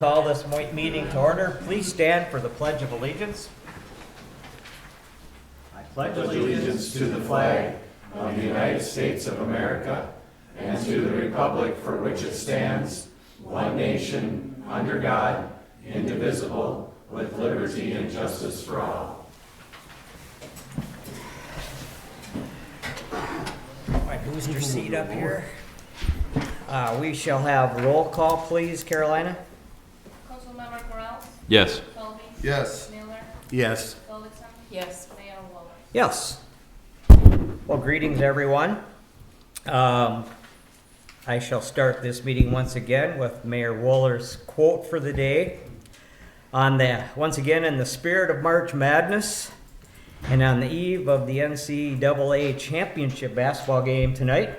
Call this meeting to order. Please stand for the Pledge of Allegiance. I pledge Allegiance to the flag of the United States of America and to the republic for which it stands, one nation, under God, indivisible, with liberty and justice for all. my booster seat up here. We shall have roll call, please, Carolina. Councilmember Corrales? Yes. Colby? Yes. Miller? Yes. Culliton? Yes. Mayor Wallace? Yes. Well, greetings, everyone. I shall start this meeting once again with Mayor Woller's quote for the day. Once again, in the spirit of March Madness, and on the eve of the NCAA championship basketball game tonight,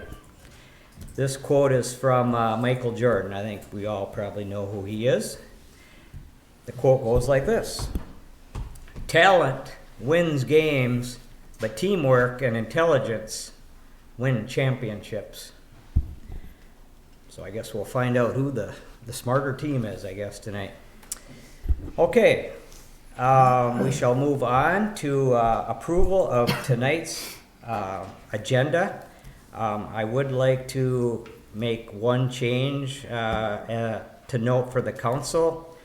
this quote is from Michael Jordan. I think we all probably know who he is. The quote goes like this: "Talent wins games, but teamwork and intelligence win championships." So I guess we'll find out who the smarter team is, I guess, tonight. Okay, we shall move on to approval of tonight's agenda. I would like to make one change to note for the council.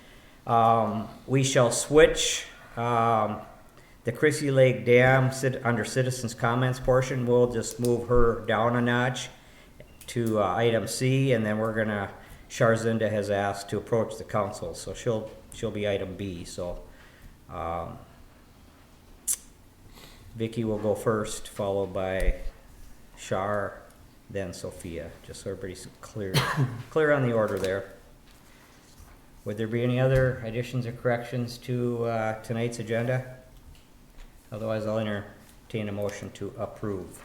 We shall switch the Chrissy Lake Dam under citizens comments portion. We'll just move her down a notch to item C, and then we're gonna, Sharzinda has asked to approach the council, so she'll be item B. So Vicky will go first, followed by Shar, then Sophia, just so everybody's clear on the order there. Would there be any other additions or corrections to tonight's agenda? Otherwise, I'll entertain a motion to approve.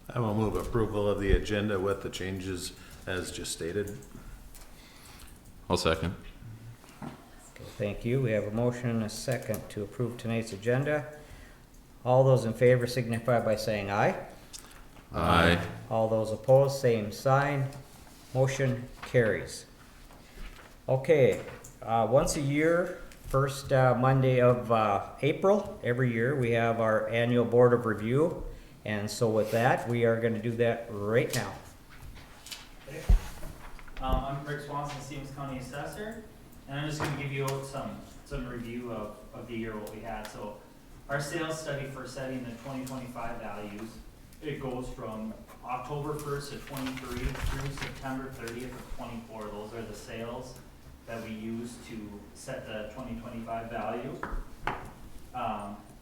I will move approval of the agenda with the changes as just stated. I'll second. Okay, thank you. We have a motion and a second to approve tonight's agenda. All those in favor signify by saying aye. Aye. All those opposed, same sign. Motion carries. Okay, once a year, first Monday of April, every year, we have our annual Board of Review. And so with that, we are going to do that right now. Okay. I'm Rick Swanson, Stevens County Assessor, and I'm just going to give you some review of the year, what we had. So our sales study for setting the 2025 values, it goes from October 1st of 23 through September 30th of 24. Those are the sales that we use to set the 2025 value.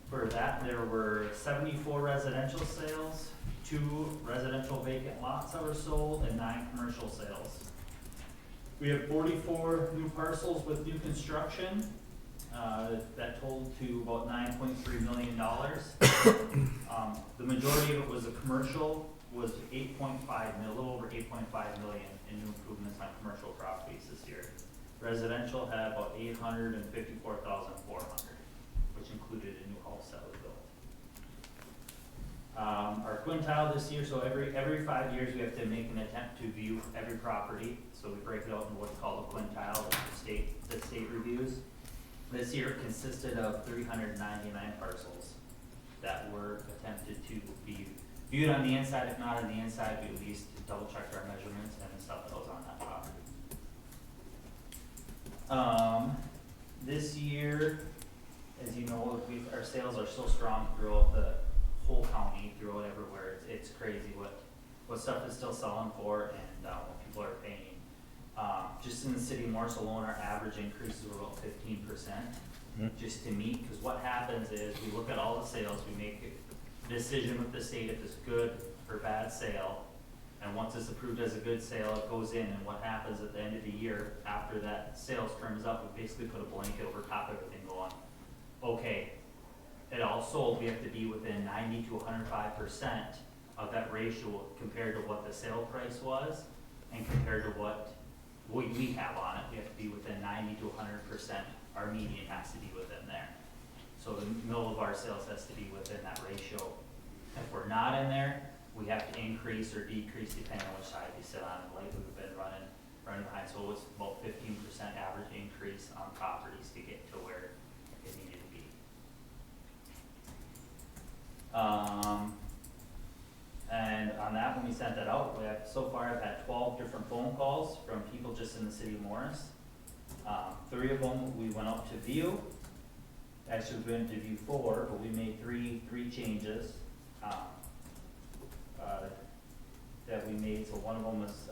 For that, there were 74 residential sales, 2 residential vacant lots that were sold, and 9 commercial sales. We have 44 new parcels with new construction that totaled to about $9.3 million. The majority of it was a commercial, was 8.5 million, a little over 8.5 million in new improvements on commercial properties this year. Residential had about 854,400, which included a new house that was built. Our quintile this year, so every 5 years we have to make an attempt to view every property. So we break it out into what's called a quintile, the state reviews. This year it consisted of 399 parcels that were attempted to be viewed on the inside. If not on the inside, we at least double checked our measurements and the stuff that was on that property. This year, as you know, our sales are so strong throughout the whole county, throughout everywhere. It's crazy what stuff is still selling for and what people are paying. Just in the city of Morris alone, our average increases were about 15%. Just to meet, because what happens is we look at all the sales, we make a decision with the state if it's good or bad sale, and once it's approved as a good sale, it goes in, and what happens at the end of the year, after that sales turns up, we basically put a blanket over top of everything going, okay, it all sold, we have to be within 90 to 105% of that ratio compared to what the sale price was, and compared to what we have on it, we have to be within 90 to 100%. Our median has to be within there. So the middle of our sales has to be within that ratio. If we're not in there, we have to increase or decrease depending on which side you sit on. And lately, we've been running behind, so it was about 15% average increase on properties to get to where it needed to be. And on that, when we sent that out, so far I've had 12 different phone calls from people just in the city of Morris. 3 of them we went up to view. Actually, we went to view 4, but we made three changes that we made. So one of them was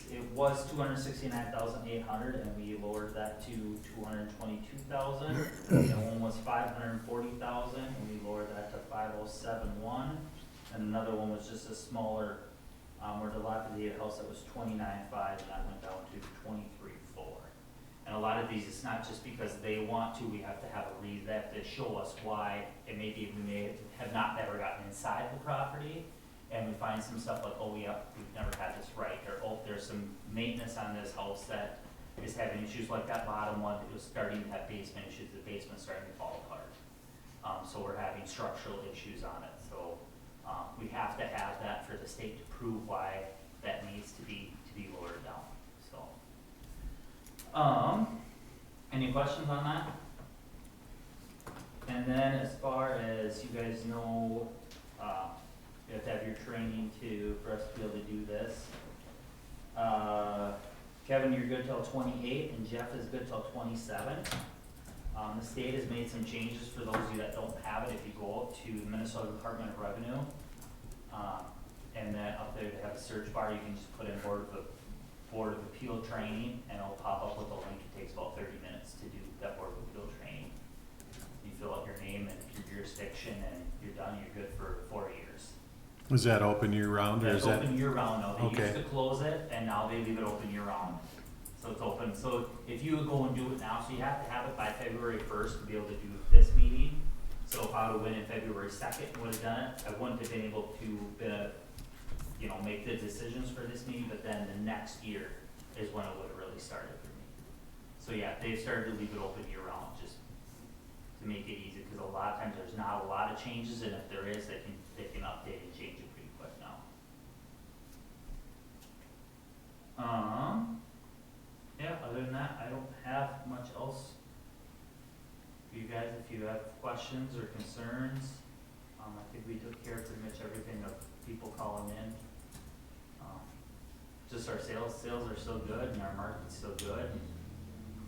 it was 269,800, and we lowered that to 222,000. And one was 540,000, and we lowered that to 507,1. And another one was just a smaller, more dilapidated house that was 29.5, and that went down to 23.4. And a lot of these, it's not just because they want to, we have to have a reason, they have to show us why. It may be, we may have not ever gotten inside the property, and we find some stuff like, oh, we've never had this right, or oh, there's some maintenance on this house that is having issues, like that bottom one that was starting to have basement issues, the basement's starting to fall apart. So we're having structural issues on it, so we have to have that for the state to prove why that needs to be lowered down, so. Any questions on that? And then as far as you guys know, you have to have your training for us to be able to do this. Kevin, you're good till 28, and Jeff is good till 27. The state has made some changes for those of you that don't have it. If you go up to the Minnesota Department of Revenue, and then up there they have a search bar, you can just put in Board of Appeal training, and it'll pop up with a link. It takes about 30 minutes to do that Board of Appeal training. You fill out your name and your jurisdiction, and you're done. You're good for 4 years. Is that open year round, or That's is that? open year round now. They Okay. used to close it, and now they leave it open year round. So it's open. So if you would go and do it now, so you have to have it by February 1st to be able to do this meeting. So if I would have went in February 2nd and would have done it, I wouldn't have been able to, make the decisions for this meeting, but then the next year is when it would have really started for me. So yeah, they've started to leave it open year round, just to make it easy, because a lot of times there's not a lot of changes, and if there is, they can update and change it pretty quick now. Yeah, other than that, I don't have much else for you guys. If you have questions or concerns, I think we took care of pretty much everything of people calling in. Just our sales are still good, and our market's still good. And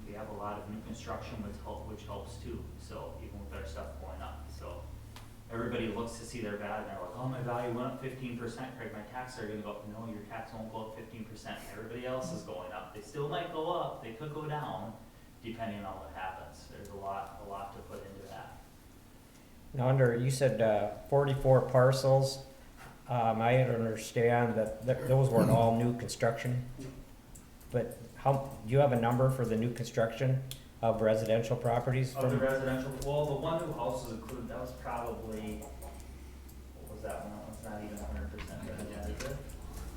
we have a lot of new construction which helps too, so even with our stuff going up. So everybody looks to see their value, and they're like, oh, my value went up 15%, Craig, my taxes are gonna go up. No, your tax won't go up 15%, everybody else is going up. They still might go up, they could go down, depending on what happens. There's a lot to put into that. Now, you said 44 parcels. I understand that those weren't all new construction, but do you have a number for the new construction of residential properties? Of the residential, well, the one new house is included, that was probably, what was that one? That one's not even 100% done yet, is it?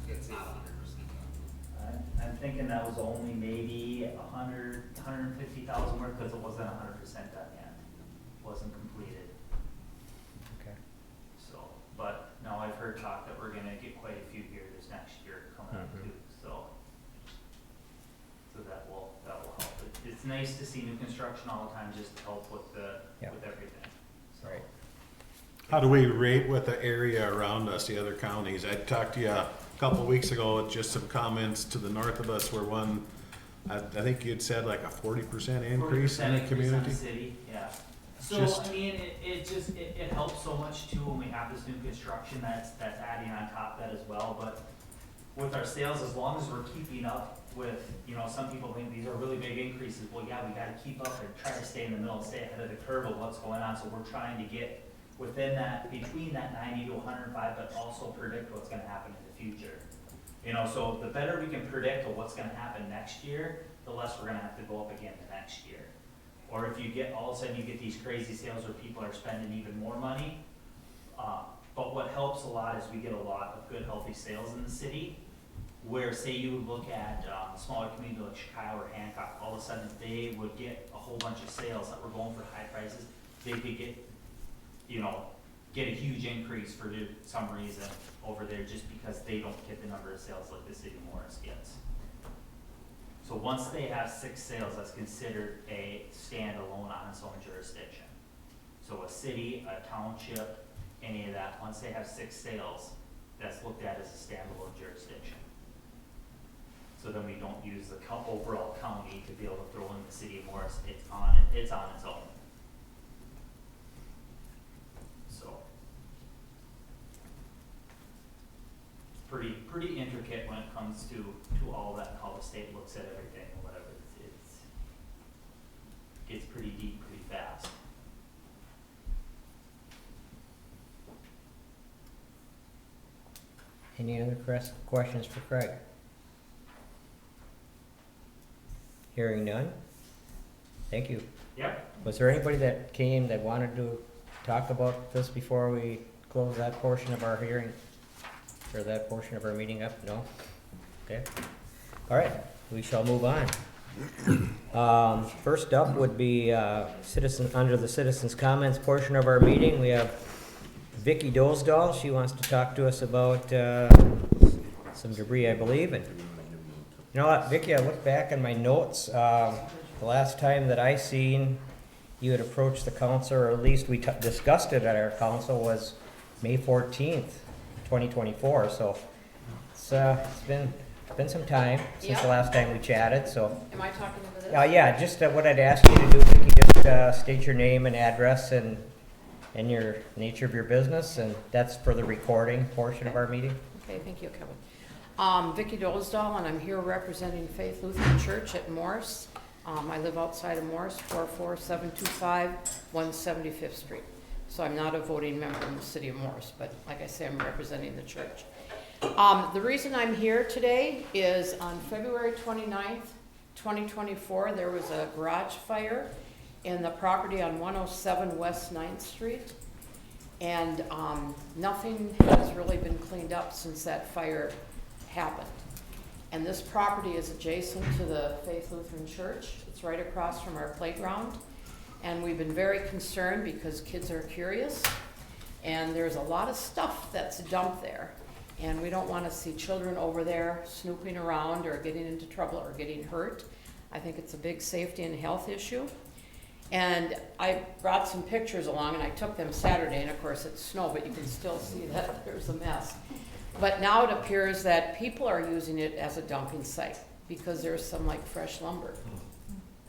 It's not 100% done. I'm thinking that was only maybe 150,000 worth, because it wasn't 100% done yet. Wasn't completed. Okay. So, but now I've heard talk that we're gonna get quite a few here this next year coming up too, so that will help. It's nice to see new construction all the time, just to help with with everything. So. Right. How do we rate with the area around us, the other counties? I talked to you a couple weeks ago with just some comments to the north of us where I think you'd said like a 40% increase in the 40% community. in the city, yeah. So, Just- I mean, it helps so much too when we have this new construction that's adding on top of that as well, but with our sales, as long as we're keeping up with, some people think these are really big increases, well, yeah, we gotta keep up and try to stay in the middle, stay ahead of the curve of what's going on, so we're trying to get within that, between that 90 to 105, but also predict what's gonna happen in the future. So the better we can predict of what's gonna happen next year, the less we're gonna have to go up again the next year. Or if you get, all of a sudden you get these crazy sales where people are spending even more money. But what helps a lot is we get a lot of good, healthy sales in the city, where say you would look at a smaller community like Chicago or Hancock, all of a sudden if they would get a whole bunch of sales that were going for high prices, they could get, get a huge increase for some reason over there just because they don't get the number of sales like the city of Morris gets. So once they have 6 sales, that's considered a standalone on its own jurisdiction. So a city, a township, any of that, once they have 6 sales, that's looked at as a standalone jurisdiction. So then we don't use the overall county to be able to throw in the city of Morris. It's on its own. So pretty intricate when it comes to all that, how the state looks at everything or whatever. It gets pretty deep pretty fast. Any other questions for Craig? Hearing none? Thank you. Yep. Was there anybody that came that wanted to talk about this before we close that portion of our hearing? Or that portion of our meeting up? No? Okay. All right, we shall move on. First up would be under the citizens' comments portion of our meeting. We have Vicky Dosdahl. She wants to talk to us about some debris, I believe. And you know what, Vicky, I looked back in my notes. The last time that I seen you had approached the council, or at least we discussed it at our council, was May 14th, 2024. So it's been some time since the last time we chatted. So Am I talking over this? yeah, just what I'd ask you to do, Vicky, just state your name and address and your nature of your business, and that's for the recording portion of our meeting. Okay, thank you, Kevin. Vicky Dolsdahl, and I'm here representing Faith Lutheran Church at Morris. I live outside of Morris, 44725 175th Street. So I'm not a voting member in the city of Morris, but like I say, I'm representing the church. The reason I'm here today is on February 29th, 2024, there was a garage fire in the property on 107 West 9th Street. And nothing has really been cleaned up since that fire happened. And this property is adjacent to the Faith Lutheran Church. It's right across from our playground. And we've been very concerned because kids are curious. And there's a lot of stuff that's dumped there. And we don't want to see children over there snooping around or getting into trouble or getting hurt. I think it's a big safety and health issue. And I brought some pictures along, and I took them Saturday, and of course it's snow, but you can still see that there's a mess. But now it appears that people are using it as a dumping site because there's some like fresh lumber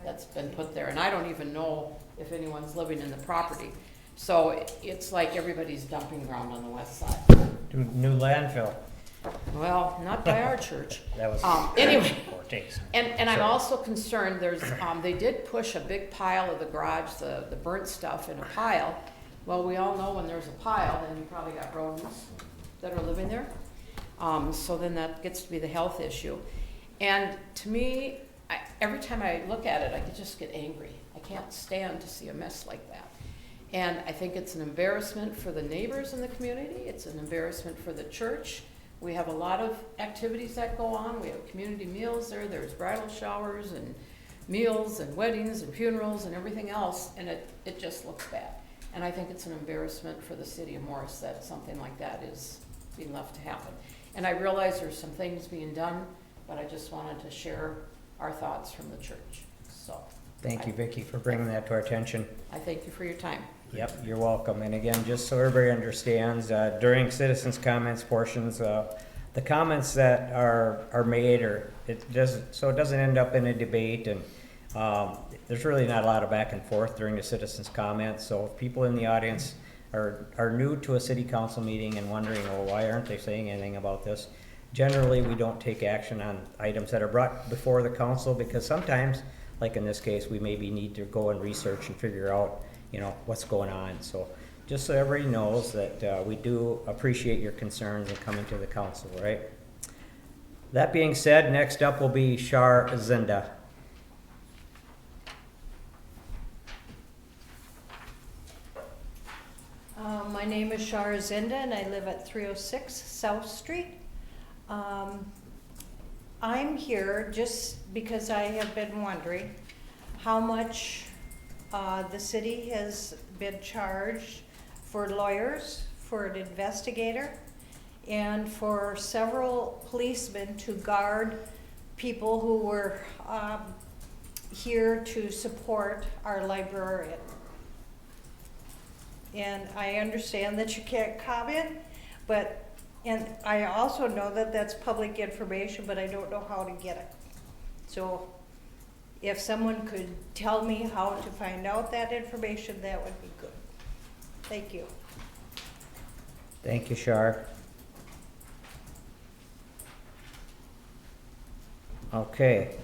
that's been put there, and I don't even know if anyone's living in the property. So it's like everybody's dumping ground on the west side. New landfill. Well, not by our church. That was anyway. poor taste. And I'm also concerned, there's, they did push a big pile of the garage, the burnt stuff in a pile. Well, we all know when there's a pile, then you probably got rodents that are living there. So then that gets to be the health issue. And to me, every time I look at it, I could just get angry. I can't stand to see a mess like that. And I think it's an embarrassment for the neighbors in the community. It's an embarrassment for the church. We have a lot of activities that go on. We have community meals there. There's bridal showers and meals and weddings and funerals and everything else, and it just looks bad. And I think it's an embarrassment for the city of Morris that something like that is being left to happen. And I realize there's some things being done, but I just wanted to share our thoughts from the church. So Thank you, Vicky, for bringing that to our attention. I thank you for your time. Yep, you're welcome. And again, just so everybody understands, during citizens' comments portions, the comments that are made, or it doesn't end up in a debate, and there's really not a lot of back and forth during the citizens' comments. So if people in the audience are new to a city council meeting and wondering, well, why aren't they saying anything about this? Generally, we don't take action on items that are brought before the council because sometimes, like in this case, we maybe need to go and research and figure out what's going on. So just so everybody knows that we do appreciate your concerns in coming to the council, right? That being said, next up will be Shar Zinda. My name is Shar Zinda and I live at 306 South Street. I'm here just because I have been wondering how much the city has been charged for lawyers, for an investigator, and for several policemen to guard people who were here to support our librarian. And I understand that you can't comment, and I also know that that's public information, but I don't know how to get it. So if someone could tell me how to find out that information, that would be good. Thank you. Thank you, Shar. Okay.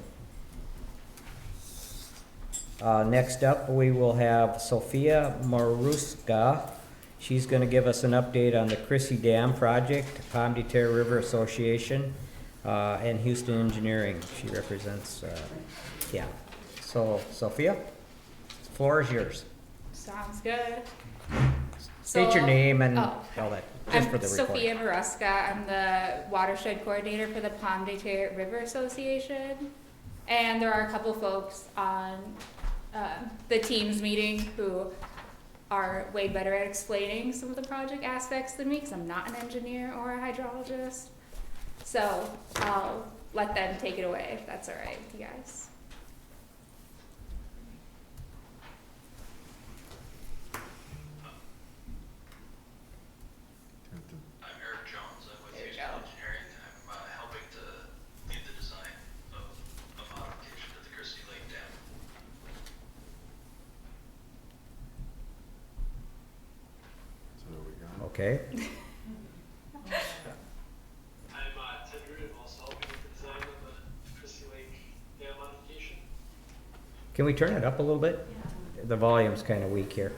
Next up, we will have Sophia Maruska. She's gonna give us an update on the Chrissy Dam project, Palm de Terre River Association, and Houston Engineering. She represents, yeah. So, Sophia, the floor is yours. Sounds good. State your name and Oh, all that, just for I'm the recording. Sophia Maruska. I'm the watershed coordinator for the Palm de Terre River Association. And there are a couple folks on the teams meeting who are way better at explaining some of the project aspects than me, because I'm not an engineer or a hydrologist. So I'll let them take it away if that's all right with you guys. I'm Eric Jones. I'm with There you Houston go. Engineering. I'm helping to lead the design of a modification to the Christie Lake Dam. Okay, I'm Ted Root. I'm also helping with the design of the Christie Lake Dam modification. can we turn it up a little bit? The volume's kinda weak here.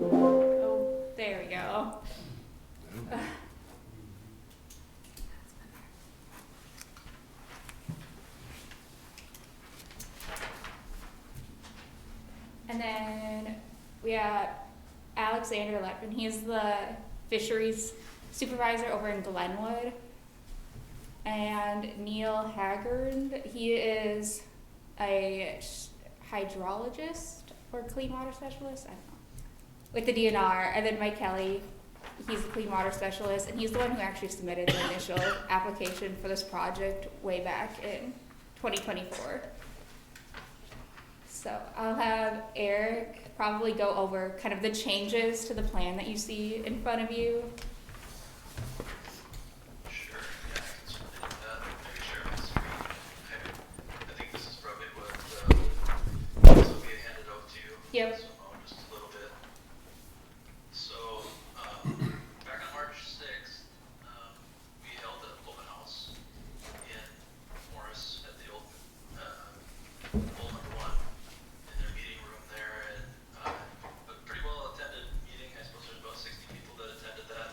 Oh, there we go. And then we have Alexander Lepin. He's the fisheries supervisor over in Glenwood. And Neil Haggard, he is a hydrologist or clean water specialist, I don't know, with the DNR. And then Mike Kelly, he's a clean water specialist, and he's the one who actually submitted the initial application for this project way back in 2024. So I'll have Eric probably go over kind of the changes to the plan that you see in front of you. Sure. Yeah, I can certainly do that. Maybe share my screen. I think this is probably what Sophia handed out to you. Yep. So, just a little bit. So, back on March 6th, we held an open house in Morris at the old Old Number One in their meeting room there, and a pretty well attended meeting. I suppose there's about 60 people that attended that.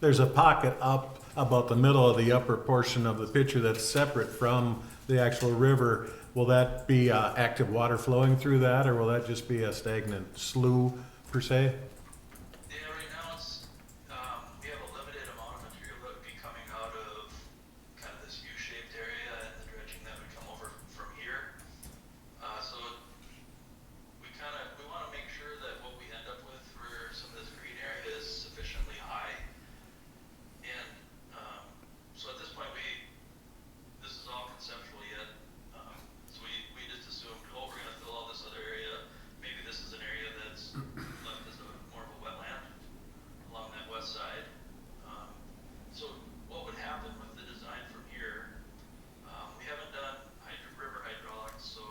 there's a pocket up about the middle of the upper portion of the picture that's separate from the actual river. Will that be active water flowing through that, or will that just be a stagnant slough per se? Yeah, right now it's, we have a limited amount of material that would be coming out of kind of this U-shaped area and the dredging that would come over from here. So we want to make sure that what we end up with for some of this green area is sufficiently high. And so at this point, this is all conceptual yet. So we just assumed, oh, we're going to fill all this other area. Maybe this is an area that's left as more of a wetland along that west side. So what would happen with the design from here? We haven't done river hydraulics, so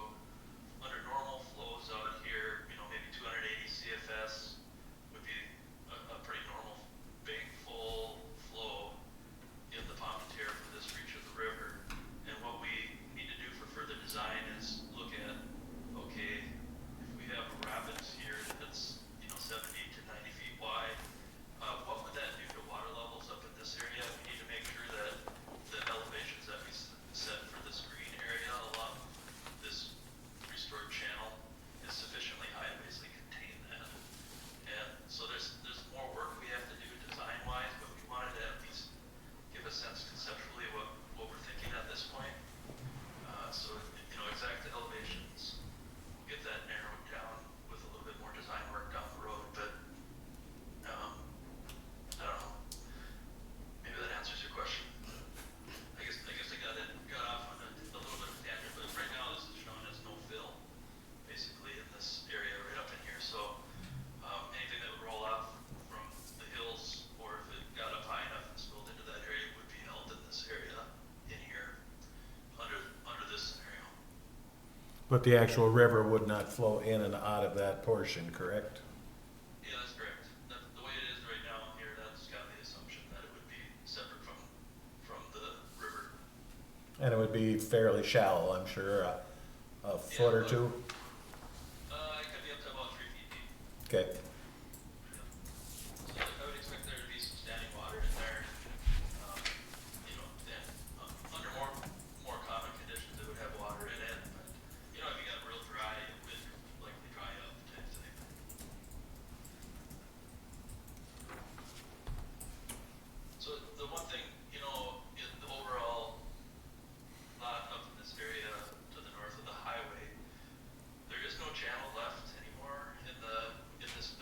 under normal flows out here, maybe 280 CFS would be a pretty normal, big, full flow in the Pomme-de-Terre for this reach of the river. And what we need to do for further design is look at, okay, if we have a rapids here that's 70 to 90 feet wide, what would that do to water levels up in this area? We need to make sure that the elevations that we set for this green area along this restored channel is sufficiently high to basically contain that. And so there's more work we have to do design wise, but we wanted to at least give a sense conceptually of what we're thinking at this point. So exact elevations, we'll get that narrowed down with a little bit more design work down the road, but I don't know. Maybe that answers your question. I guess I got off on a little bit of a tangent, but right now this is shown as no fill, basically in this area right up in here. So anything that would roll off from the hills, or if it got up high enough and spilled into that area, would be held in this area in here under this scenario. But the actual river would not flow in and out of that portion, correct? Yeah, that's correct. The way it is right now here, that's got the assumption that it would be separate from the river. And it would be fairly shallow, I'm sure, a foot or two? It could be up to about 3 feet deep. Okay. So I would expect there to be some standing water in there. Then under more common conditions, it would have water in it. But if you got real dry, it would likely dry up type thing. So the one thing, in the overall lot up in this area to the north of the highway, there is no channel left anymore in this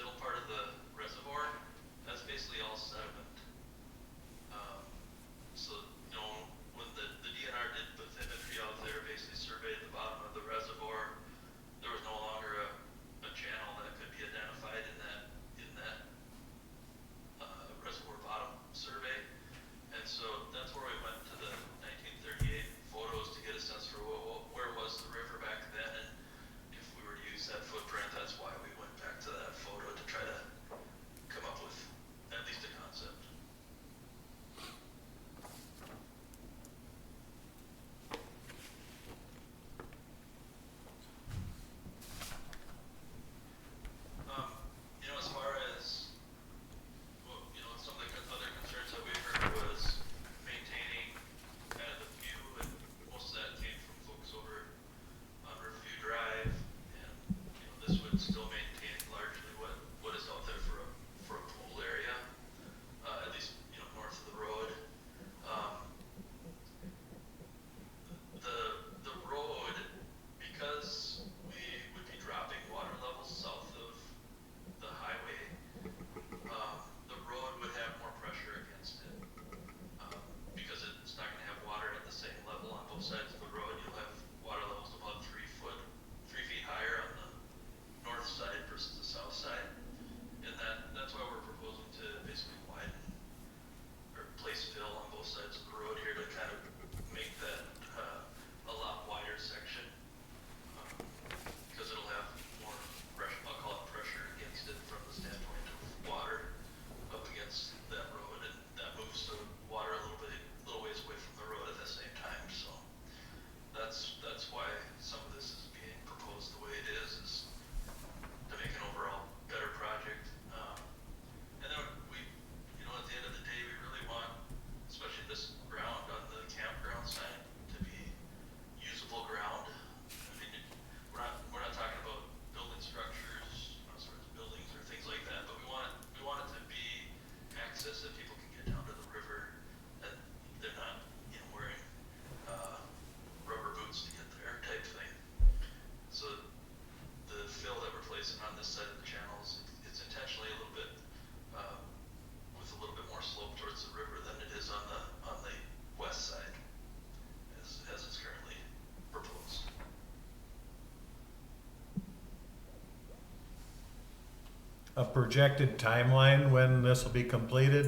a projected timeline when this will be completed?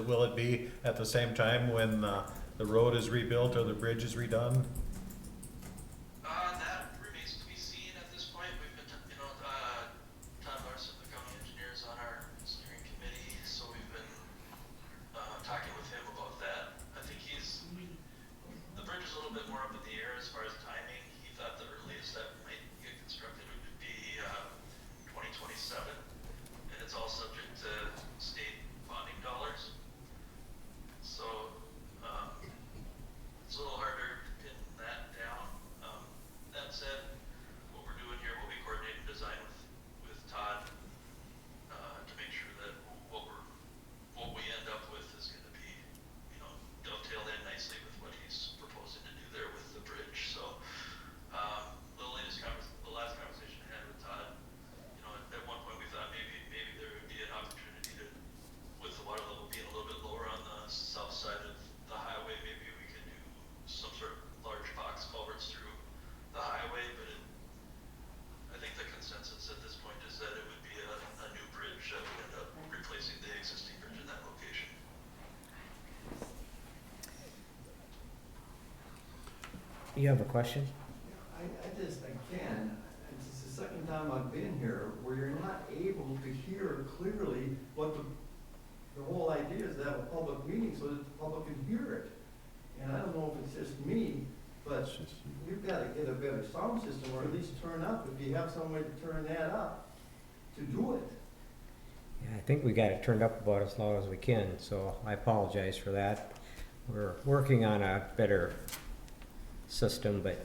Will it be at the same time when the road is rebuilt or the bridge is redone? That remains to be seen at this point. We've been, Todd Larson, the county engineer, is on our steering committee, so we've been talking with him about that. I think the bridge is a little bit more up in the air as far as timing. He thought the earliest that might get constructed would be 2027, and it's all subject to state bonding dollars. So it's a little harder to pin that down. That said, what we're doing here, we'll be coordinating design with Todd to make sure that what we end up with is going to be, dovetailed in nicely with what he's proposing to do there with the bridge. So the last conversation I had with Todd, at one point we thought maybe there would be an opportunity to, with the water level being a little bit lower on the south side of the highway, maybe we could do some sort of large box culverts through the highway, but I think the consensus at this point is that it would be a new bridge that would end up replacing the existing bridge in that location. You have a question? Again, it's the second time I've been here where you're not able to hear clearly what the whole idea is to have a public meeting so that the public can hear it. And I don't know if it's just me, but you've got to get a better sound system, or at least turn up, if you have some way to turn that up, to do it. Yeah, I think we got it turned up about as loud as we can, so I apologize for that. We're working on a better system, but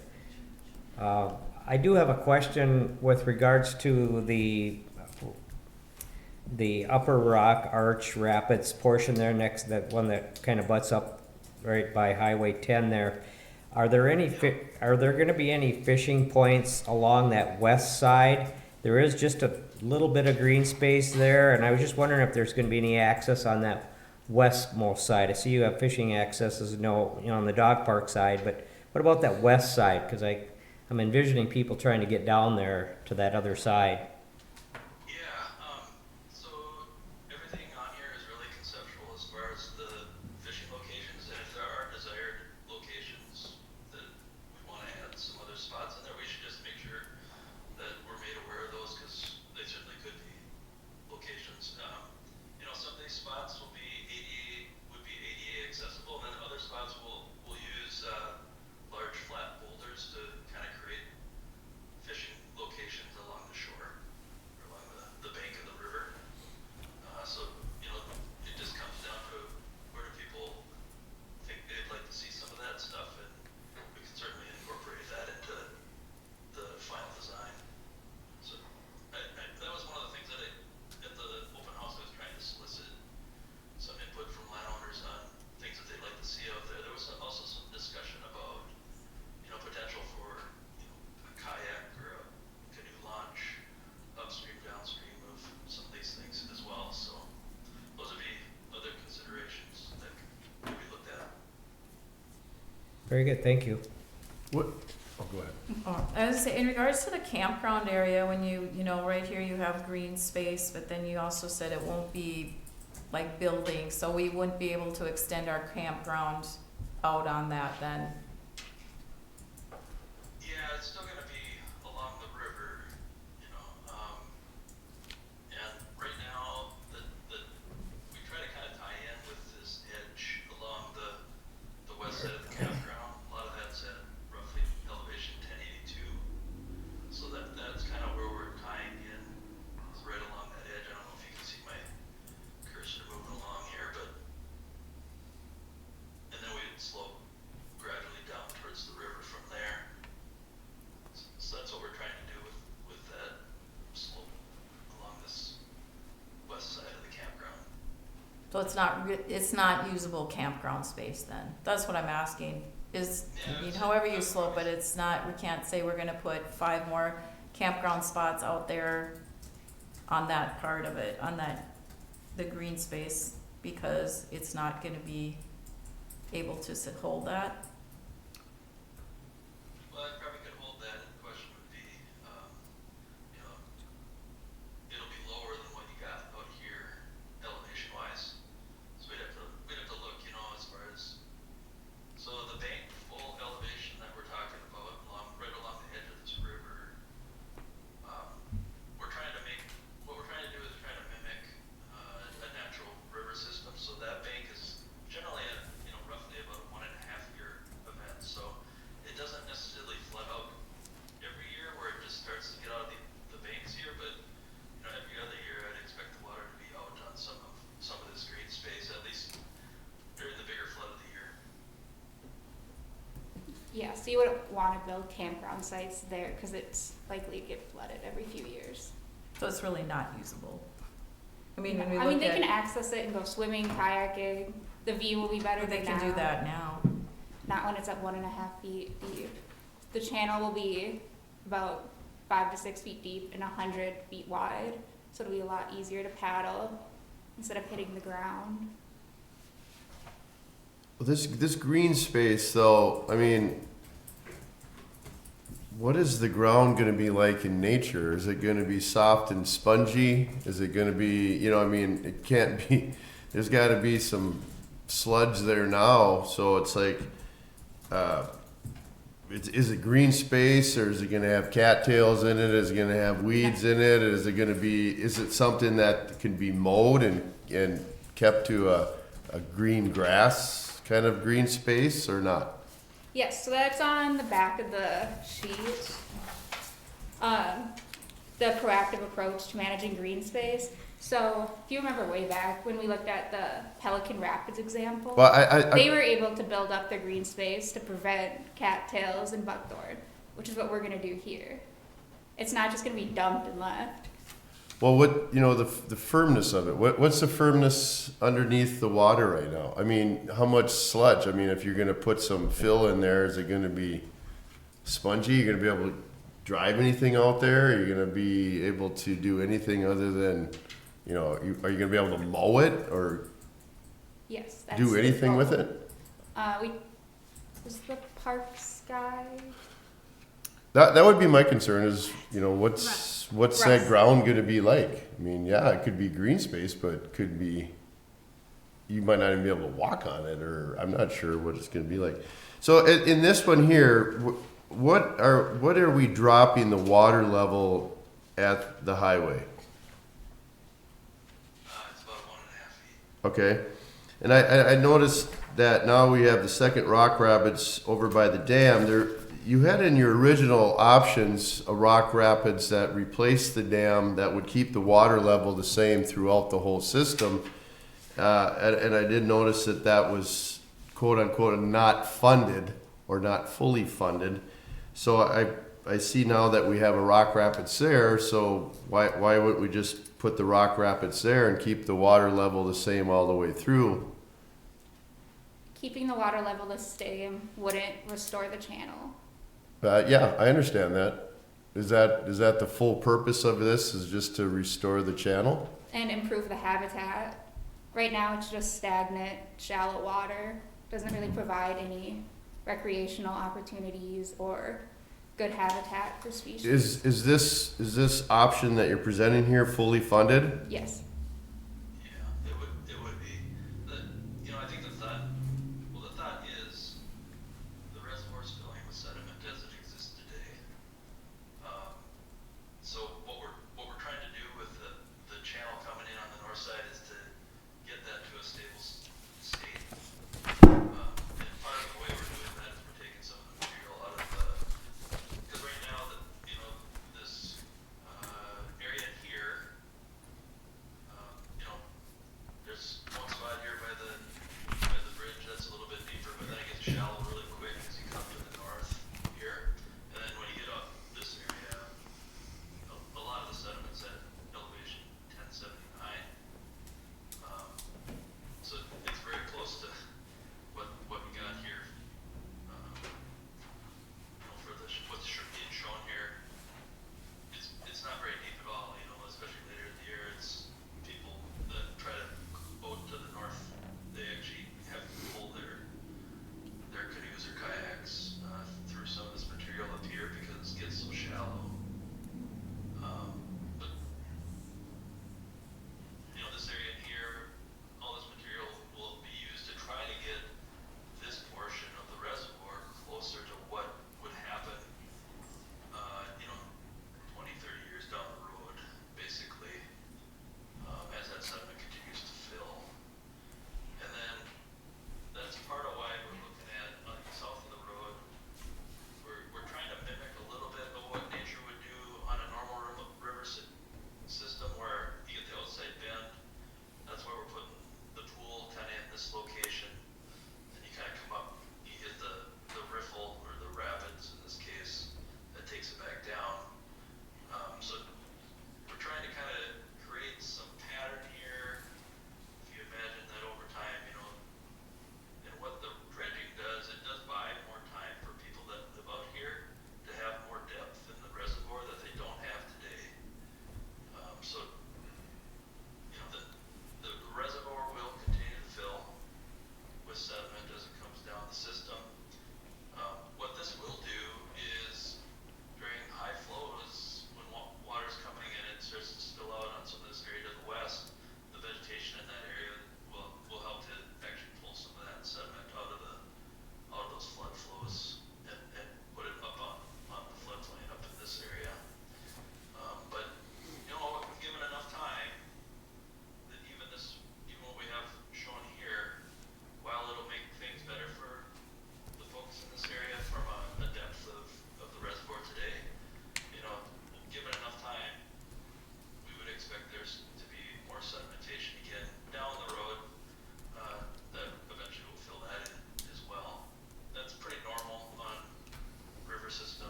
I do have a question with regards to the Upper Rock Arch Rapids portion there next, that one that kind of butts up right by Highway 10 there. Are there going to be any fishing points along that west side? There is just a little bit of green space there, and I was just wondering if there's going to be any access on that westmost side. I see you have fishing accesses, on the dog park side, but what about that west side? Because I'm envisioning people trying to get down there to that other side. Yeah, so everything on here is really conceptual as far as the fishing locations, and if there are desired locations that we want to add some other spots in there, we should just make sure that we're made aware of those, because they certainly could be locations. Some of these spots would be ADA accessible, and then other spots will use large flat boulders to kind of create fishing locations along the shore, or along the bank of the river. It just comes down to where do people think they'd like to see some of that stuff, and we can certainly incorporate that into the final design. So that was one of the things that at the open house I was trying to solicit some input from landowners on things that they'd like to see out there. There was also some discussion about potential for a kayak or a canoe launch upstream, downstream of some of these things as well. So those would be other considerations that could be looked at. Very good, thank you. What? Oh, go ahead. I was say, in regards to the campground area, when right here you have green space, but then you also said it won't be like buildings, so we wouldn't be able to extend our campground out on that then. Yeah, it's still going to be along the river, and right now we try to kind of tie in with this edge along the west side of the campground. A lot of that's at roughly elevation 1082, so that's kind of where we're tying in, is right along that edge. I don't know if you can see my cursor moving along here, and then we'd slope gradually down towards the river from there. So that's what we're trying to do with that slope along this west side of the campground. So it's not usable campground space then. That's what I'm asking. However you slope it, it's not. We can't say we're going to put 5 more campground spots out there on that part of it, on the green space, because it's not going to be able to hold that. Well, I probably could hold that. The question would be, it'll be lower than what you got So you wouldn't want to build campground sites there because it's likely to get flooded every few years. So it's really not usable. I mean, when we look they at, can access it and go swimming, kayaking. The view will be better they than can now. do that now. Not when it's at 1.5 feet deep. The channel will be about 5 to 6 feet deep and 100 feet wide, so it'll be a lot easier to paddle instead of hitting the ground. Well, this green space, though, I mean, what is the ground going to be like in nature? Is it going to be soft and spongy? Is it going to be, you know, I mean, it can't be. There's got to be some sludge there now, so it's like, is it green space, or is it going to have cattails in it? Is it going to have weeds in it? Is it going to be? Is it something that can be mowed and kept to a green grass kind of green space, or not? Yes, so that's on the back of the sheet. The proactive approach to managing green space. So if you remember way back when we looked at the Pelican Rapids example, Well, they were able to build up their green space to prevent cattails and buckthorn, which is what we're gonna do here. It's not just gonna be dumped and left. well, what, you know, the firmness of it. What's the firmness underneath the water right now? I mean, how much sludge? I mean, if you're going to put some fill in there, is it going to be spongy? You're going to be able to drive anything out there? Are you going to be able to do anything other than, you know, are you going to be able to mow it or Yes. That's do the anything with goal. it? Was the parks guy? That would be my concern is, you know, what's Russ. that ground going to be like? I mean, yeah, it could be green space, but it could be, you might not even be able to walk on it, or I'm not sure what it's going to be like. So in this one here, what are we dropping the water level at the highway? It's about 1.5 feet. Okay, and I noticed that now we have the second Rock Rapids over by the dam. There, you had in your original options a Rock Rapids that replaced the dam that would keep the water level the same throughout the whole system. And I did notice that was quote unquote not funded or not fully funded. So I see now that we have a Rock Rapids there. So why wouldn't we just put the Rock Rapids there and keep the water level the same all the way through? Keeping the water level the same wouldn't restore the channel. Yeah, I understand that. Is that the full purpose of this? Is just to restore the channel? And improve the habitat. Right now it's just stagnant, shallow water. Doesn't really provide any recreational opportunities or good habitat for species. Is this option that you're presenting here fully funded? Yes. Yeah, it would be. You know, I think the thought is the reservoir's filling with sediment as it exists today. So what we're trying to do with the channel coming in on the north side is to get that to a stable state. And part of the way we're doing that is we're taking some of the material out of because right now this area here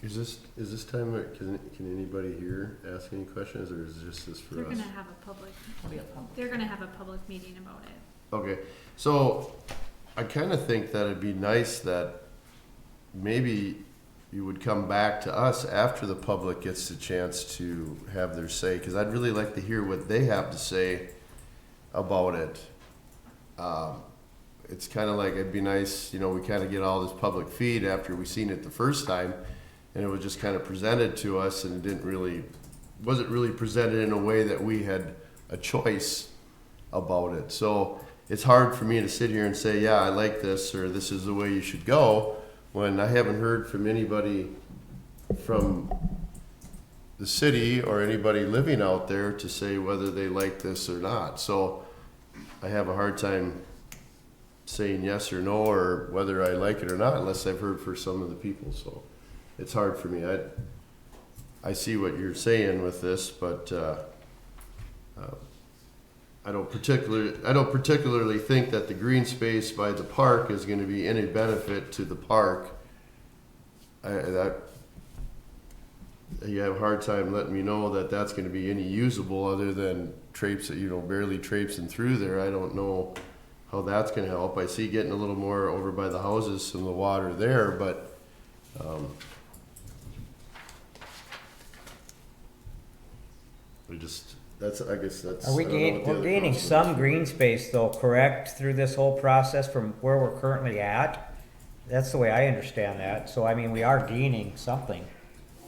Is this time, can anybody here ask any questions, or is just this for They're us? gonna have a public, they're gonna have a public meeting about it. Okay, so I kinda think that it'd be nice that maybe you would come back to us after the public gets the chance to have their say, cause I'd really like to hear what they have to say about it. It's kinda like, it'd be nice, you know, we kinda get all this public feed after we seen it the first time, and it was just kinda presented to us, and it wasn't really presented in a way that we had a choice about it. So it's hard for me to sit here and say, yeah, I like this, or this is the way you should go, when I haven't heard from anybody from the city or anybody living out there to say whether they like this or not. So I have a hard time saying yes or no, or whether I like it or not, unless I've heard for some of the people. So it's hard for me. I see what you're saying with this, but I don't particularly think that the green space by the park is going to be any benefit to the park. You have a hard time letting me know that that's going to be any usable other than barely traipsing through there. I don't know how that's going to help. I see getting a little more over by the houses, some of the water there, but I guess that's. We're gaining some green space though, correct, through this whole process from where we're currently at? That's the way I understand that. So, I mean, we are gaining something.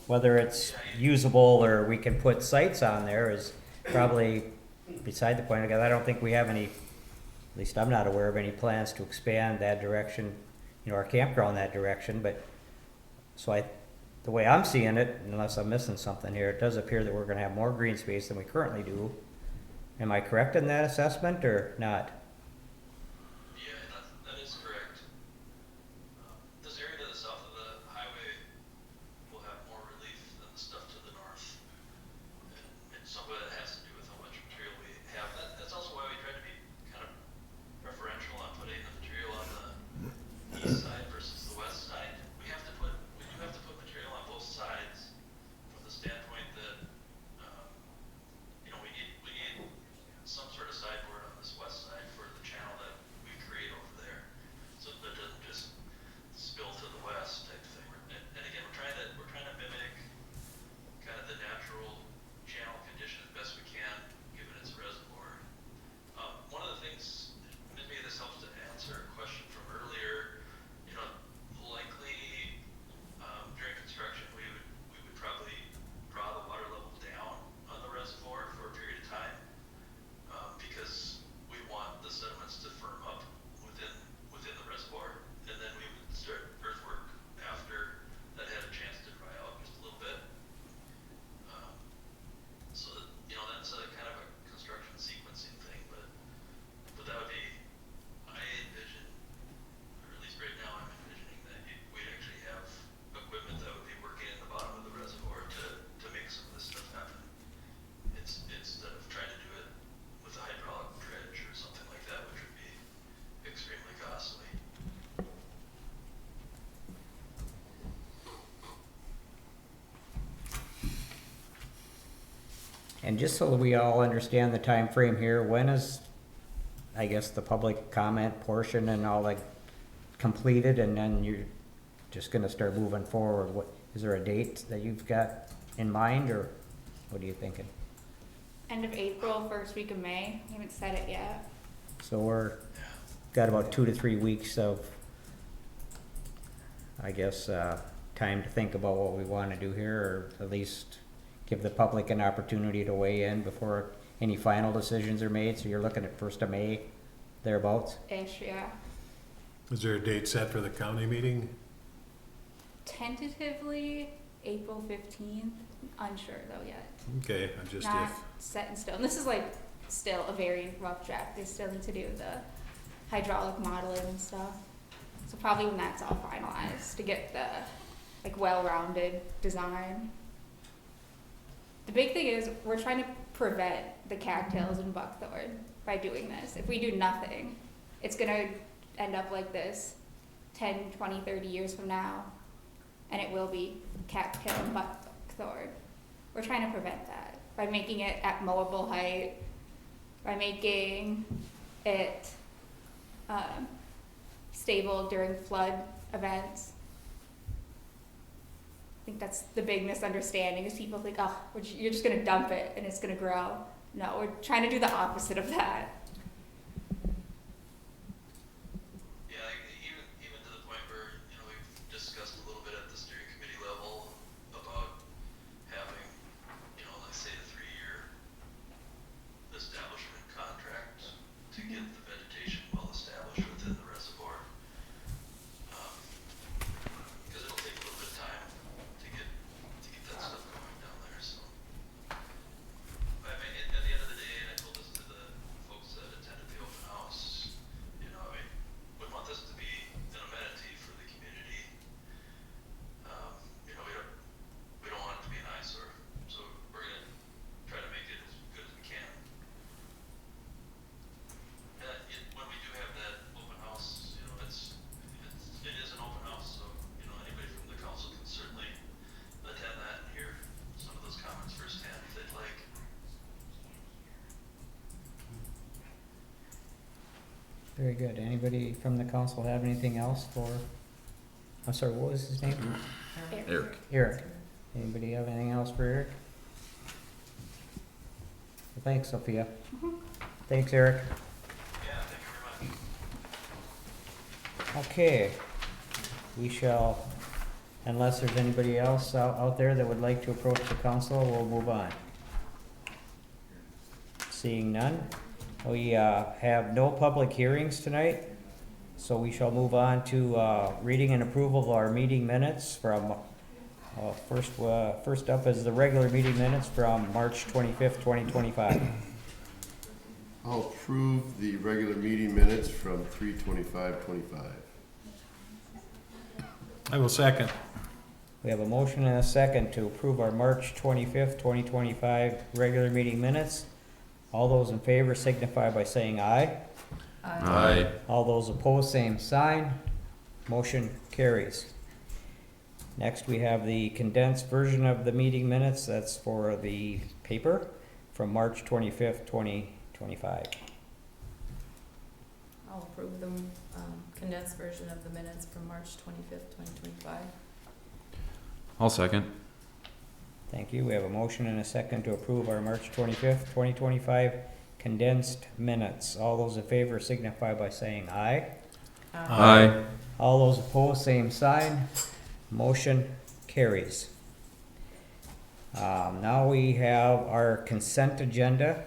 Whether it's usable or we can put sites on there is probably beside the point. Because I don't think we have any, at least I'm not aware of any plans to expand that direction, you know, our campground that direction. But, so the way I'm seeing it, unless I'm missing something here, it does appear that we're gonna have more green space than we currently do. Am I correct in that assessment or not? Yeah, that is correct. This area to the south of the highway will have more relief than the stuff to the north. And some of it has to do with how much material we have. That's also why we tried to be kind of preferential on putting the material on the east side versus the west side. We do have to put material on both sides from the standpoint that, you know, we need some sort of sideboard on this west side for the channel that we create over there, so that it doesn't just spill to the west type thing. And again, we're trying to mimic kind of the natural channel condition as best we can, given its reservoir. One of the things, maybe this helps to answer a question from earlier, you know, likely during construction we would probably draw the water level down on the reservoir for a period of time, because we want the sediments to firm up within the reservoir, and then we would start earthwork after that had a chance to dry out just a little bit. So that, you know, that's a kind of a construction sequencing thing, but that would be, I envision, or at least right now I'm envisioning that we'd actually have equipment that would be working in the bottom of the reservoir to make some of this stuff happen. Instead of trying to do it with a hydraulic dredge or something like that, which would be extremely costly. And just so that we all understand the time frame here, when is, I guess, the public comment portion and all like completed, and then you're just gonna start moving forward? What, is there a date that you've got in mind, or what are you thinking? End of April, first week of May. I haven't said it yet. So got about 2 to 3 weeks of, I guess, time to think about what we want to do here, or at least give the public an opportunity to weigh in before any final decisions are made. So you're looking at 1st of May, thereabouts? Ish, yeah. Is there a date set for the county meeting? Tentatively April 15th. Unsure though yet. Okay, Not set in stone. This is like still a very rough draft. They still need to do the hydraulic modeling and stuff. So probably when that's all finalized to get the like well-rounded design. The big thing is we're trying to prevent the cattails and buckthorn by doing this. If we do nothing, it's gonna end up like this 10, 20, 30 years from now. and it will be cattail and buckthorn. We're trying to prevent that by making it at mowable height, by making it stable during flood events. I think that's the big misunderstanding is people think, oh, you're just gonna dump it and it's gonna grow. No, we're trying to do the opposite of that. Yeah, like, even to the point where, you know, we've discussed a little bit at the steering committee level about having, you know, let's say a 3-year establishment contract to get the vegetation well established within the reservoir. Because it'll take a little bit of time to get that stuff going down there, so. But I mean, at the end of the day, and I told this to the folks that attended the open house, you know, I mean, we want this to be an amenity for the community. You know, we don't want it to be an eyesore, so we're gonna try to make it as good as we can. And when we do have that open house, you know, it is an open house, so, you know, anybody from the council can certainly attend that and hear some of those comments firsthand if they'd like. Very good. Anybody from the council have anything else for, I'm sorry, what was his name? Eric. Eric. Anybody have anything else for Eric? Well, thanks, Sophia. Thanks, Eric. Yeah, thank you very much. Okay. We shall, unless there's anybody else out there that would like to approach the council, we'll move on. Seeing none. We have no public hearings tonight, so we shall move on to reading and approval of our meeting minutes from, first up is the regular meeting minutes from March 25th, 2025. I'll approve the regular meeting minutes from 3/25/25. I will second. We have a motion and a second to approve our March 25th, 2025 regular meeting minutes. All those in favor signify by saying aye. Aye. All those opposed, same sign. Motion carries. Next, we have the condensed version of the meeting minutes. That's for the paper from March 25th, 2025. I'll approve the condensed version of the minutes from March 25th, 2025. I'll second. Thank you. We have a motion and a second to approve our March 25th, 2025 condensed minutes. All those in favor signify by saying aye. Aye. All those opposed, same sign. Motion carries. Now we have our consent agenda,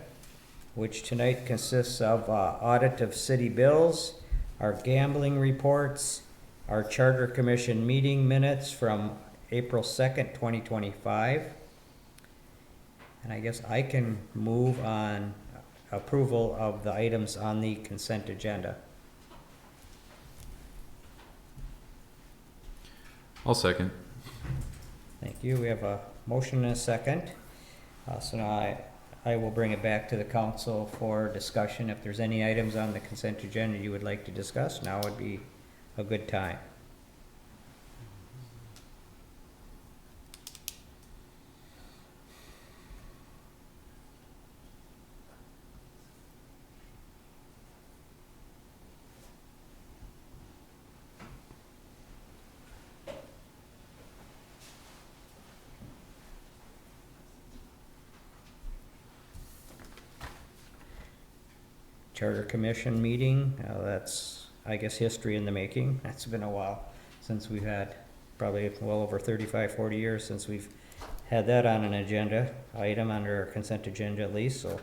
which tonight consists of audit of city bills, our gambling reports, our charter commission meeting minutes from April 2nd, 2025. And I guess I can move on approval of the items on the consent agenda. I'll second. Thank you. We have a motion and a second. So now I will bring it back to the council for discussion. If there's any items on the consent agenda you would like to discuss, now would be a good time. Charter Commission meeting, that's, I guess, history in the making. That's been a while since we've had, probably well over 35, 40 years since we've had that on an agenda, item under our consent agenda at least, so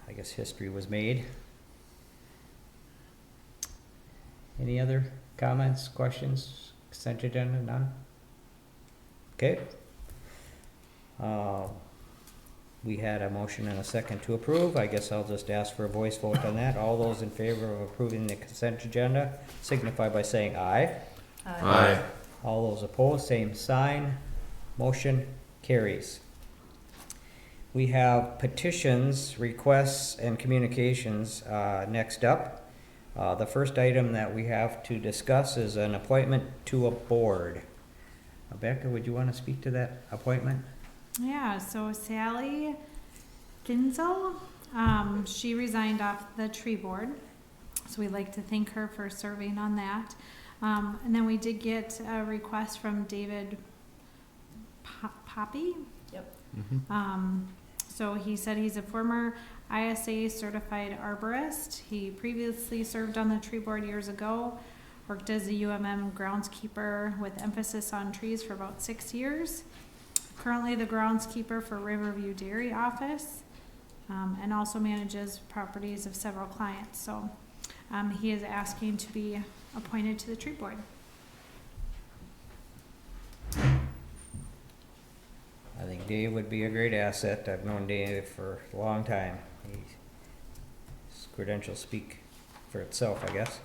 I guess history was made. Any other comments, questions, consent agenda, none? Okay. We had a motion and a second to approve. I guess I'll just ask for a voice vote on that. All those in favor of approving the consent agenda signify by saying aye. Aye. All those opposed, same sign. Motion carries. We have petitions, requests, and communications next up. The first item that we have to discuss is an appointment to a board. Becca, would you want to speak to that appointment? Yeah, so Sally Finzel, she resigned off the tree board. So we'd like to thank her for serving on that. And then we did get a request from David Poppy. Yep. So he said he's a former ISA certified arborist. He previously served on the tree board years ago, worked as a UMM groundskeeper with emphasis on trees for about 6 years. Currently the groundskeeper for Riverview Dairy Office, and also manages properties of several clients. So he is asking to be appointed to the tree board. I think Dave would be a great asset. I've known Dave for a long time. His credentials speak for itself, I guess.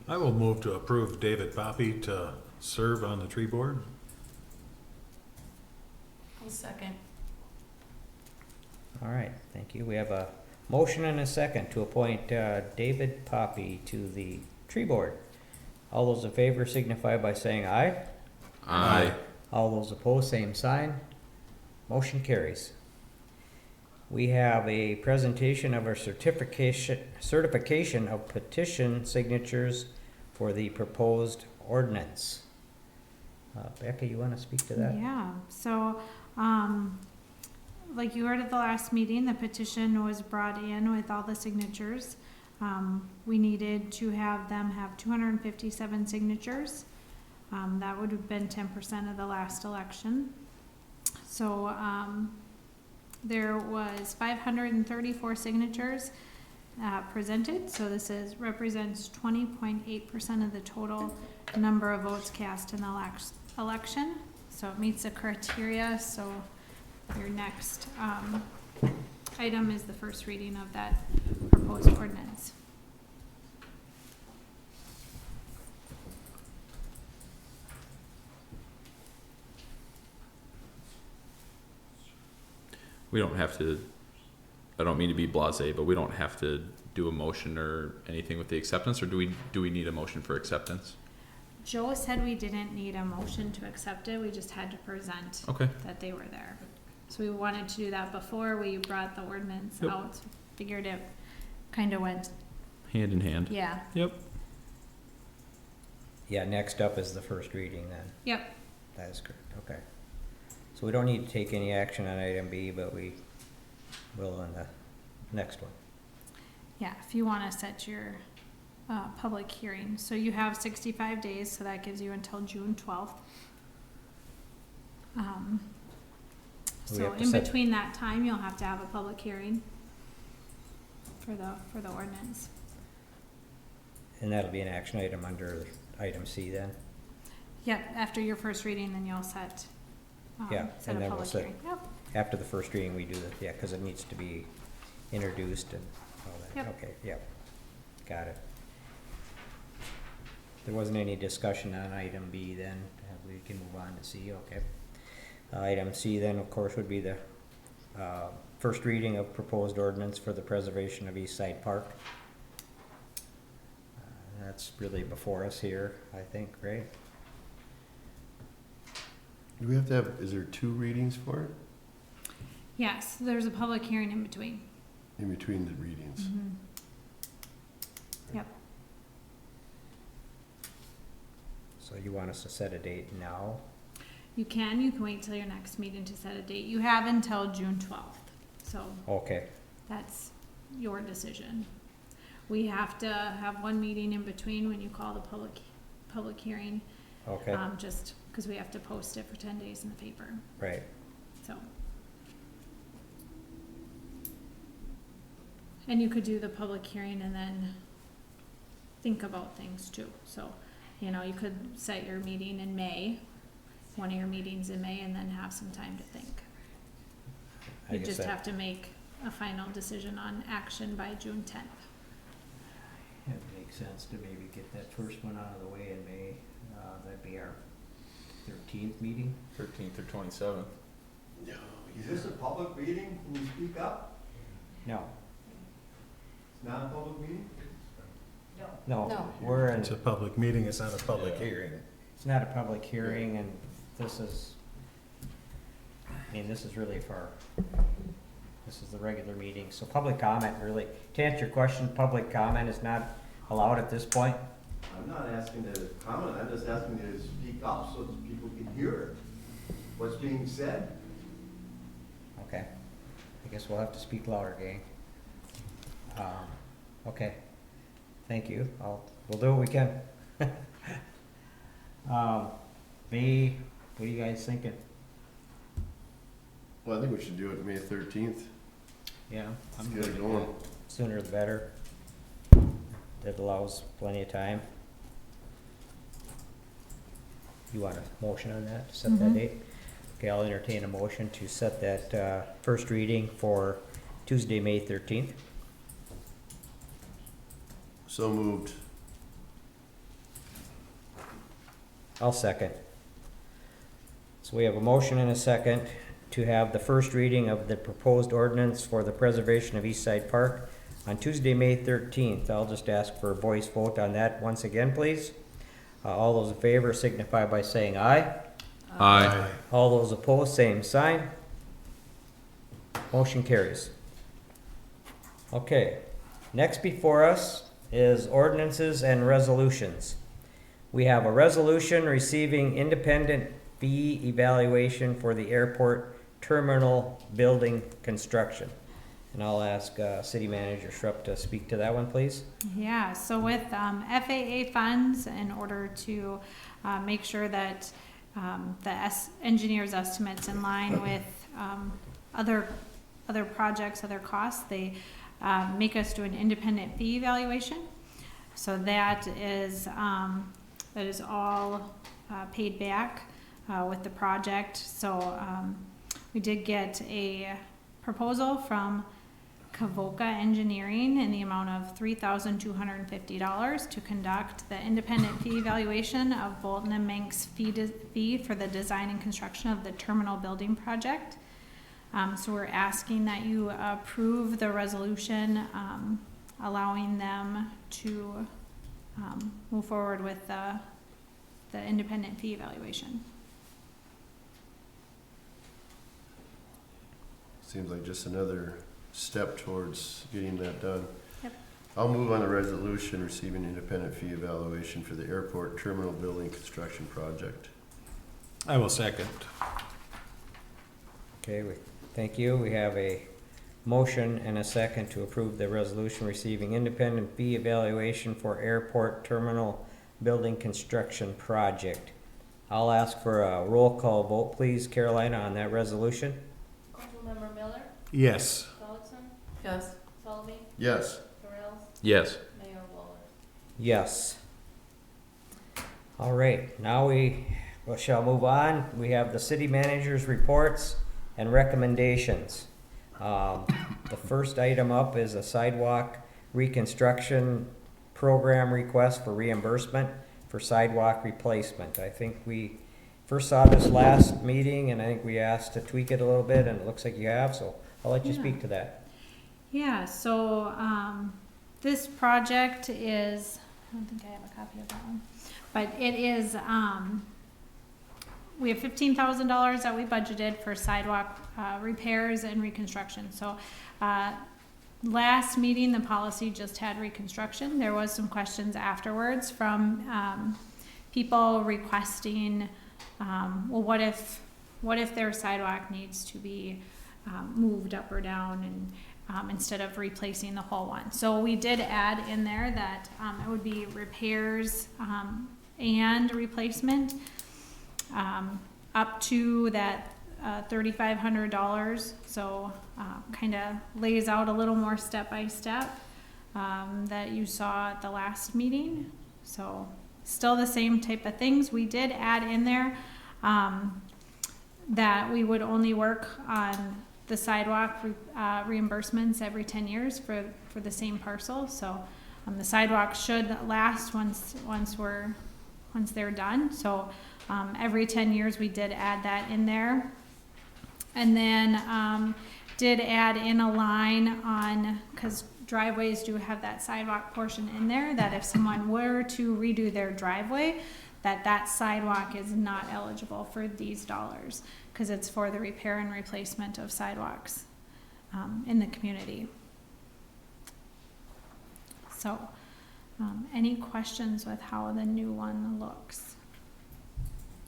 I will move to approve David Poppy to serve on the tree board. I'll second. All right, thank you. We have a motion and a second to appoint David Poppy to the tree board. All those in favor signify by saying aye. Aye. All those opposed, same sign. Motion carries. We have a presentation of our certification of petition signatures for the proposed ordinance. Becca, you want to speak to that? Yeah, so, like you heard at the last meeting, the petition was brought in with all the signatures. We needed to have them have 257 signatures. That would have been 10% of the last election. So, there was 534 signatures presented, so this represents 20.8% of the total number of votes cast in the election. So it meets the criteria. So your next item is the first reading of that proposed ordinance. We don't have to, I don't mean to be blasé, but we don't have to do a motion or anything with the acceptance, or do we need a motion for acceptance? Joe said we didn't need a motion to accept it, we just had to present Okay. that they were there. So we wanted to do that before we brought the ordinance Yep. out. Figured it kind of went, Hand in hand. yeah, Yep. Yeah, next up is the first reading then. yep. That is correct, okay. So we don't need to take any action on item B, but we will on the next one. Yeah, if you want to set your public hearing. So you have 65 days, so that gives you until June 12th. We So have to in set- between that time, you'll have to have a public hearing for the ordinance. And that'll be an action item under item C then? Yep, after your first reading, then you'll set Yeah, set and a then we'll public set- hearing. Yep, After the first reading, we do that, yeah, because it needs to be introduced and all that. Yep. Okay, yep, got it. There wasn't any discussion on item B then, we can move on to C, okay. Item C then, of course, would be the first reading of proposed ordinance for the preservation of East Side Park. That's really before us here, I think, right? Do we have to have, is there 2 readings for it? yes, there's a public hearing in between. In between the readings? Yep, So you want us to set a date now? you can wait till your next meeting to set a date. You have until June 12th, so Okay, that's your decision. We have to have one meeting in between when you call the public hearing, okay, just because we have to post it for 10 days in the paper, right. so. And you could do the public hearing and then think about things too. So, you know, you could set your meeting in May, one of your meetings in May, and then have some time to think. I You guess just that- have to make a final decision on action by June 10th. It makes sense to maybe get that first one out of the way in May. That'd be our 13th meeting. 13th or 27th. Is this a public meeting? Can you speak up? No, It's not a public meeting? No, No. we're in, It's a public meeting, it's not a public hearing. it's not a public hearing and this is, I mean, this is really for, this is the regular meeting. So public comment really, to answer your question, public comment is not allowed at this point. I'm not asking to comment, I'm just asking to speak up so that people can hear what's being said. Okay. I guess we'll have to speak louder, gang. Okay. Thank you. We'll do what we can. May, what are you guys thinking? Well, I think we should do it May 13th. Yeah, Let's I'm get good. it going. Sooner the better. That allows plenty of time. You want a motion on that, to set that Mhm. date? Okay, I'll entertain a motion to set that, first reading for Tuesday, May 13th. So moved. I'll second. So we have a motion and a second to have the first reading of the proposed ordinance for the preservation of East Side Park on Tuesday, May 13th. I'll just ask for a voice vote on that once again, please. All those in favor signify by saying aye. Aye. All those opposed, same sign. Motion carries. Okay, next before us is ordinances and resolutions. We have a resolution receiving independent fee evaluation for the airport terminal building construction. And I'll ask City Manager Schrupp to speak to that one, please. Yeah, so with FAA funds, in order to make sure that the engineer's estimates in line with other projects, other costs, they make us do an independent fee evaluation. So that is all paid back with the project. So we did get a proposal from Kavoka Engineering in the amount of $3,250 to conduct the independent fee evaluation of Bolton and Manx fee for the design and construction of the terminal building project. So we're asking that you approve the resolution allowing them to move forward with the independent fee evaluation. Seems like just another step towards getting that done. Yep. I'll move on the resolution receiving independent fee evaluation for the airport terminal building construction project. I will second. Okay, thank you. We have a motion and a second to approve the resolution receiving independent fee evaluation for airport terminal building construction project. I'll ask for a roll call vote, please, Carolina, on that resolution. Councilmember Miller, Yes. Solixon, Yes. Sullivan, Yes. Correll, Yes. Mayor Waller. Yes. All right, now we shall move on. We have the city manager's reports and recommendations. The first item up is a sidewalk reconstruction program request for reimbursement for sidewalk replacement. I think we first saw this last meeting and I think we asked to tweak it a little bit and it looks like you have, so I'll let you Yeah. speak to that. Yeah, so this project is, I don't think I have a copy of that one, but it is, we have $15,000 that we budgeted for sidewalk repairs and reconstruction. So last meeting, the policy just had reconstruction. There was some questions afterwards from people requesting, well, what if their sidewalk needs to be moved up or down and instead of replacing the whole one. So we did add in there that it would be repairs and replacement up to that $3,500. So kind of lays out a little more step by step that you saw at the last meeting. So still the same type of things. We did add in there that we would only work on the sidewalk reimbursements every 10 years for the same parcel. So the sidewalk should last once they're done. So every 10 years we did add that in there. And then did add in a line on, because driveways do have that sidewalk portion in there, that if someone were to redo their driveway, that sidewalk is not eligible for these dollars, because it's for the repair and replacement of sidewalks in the community. So, any questions with how the new one looks?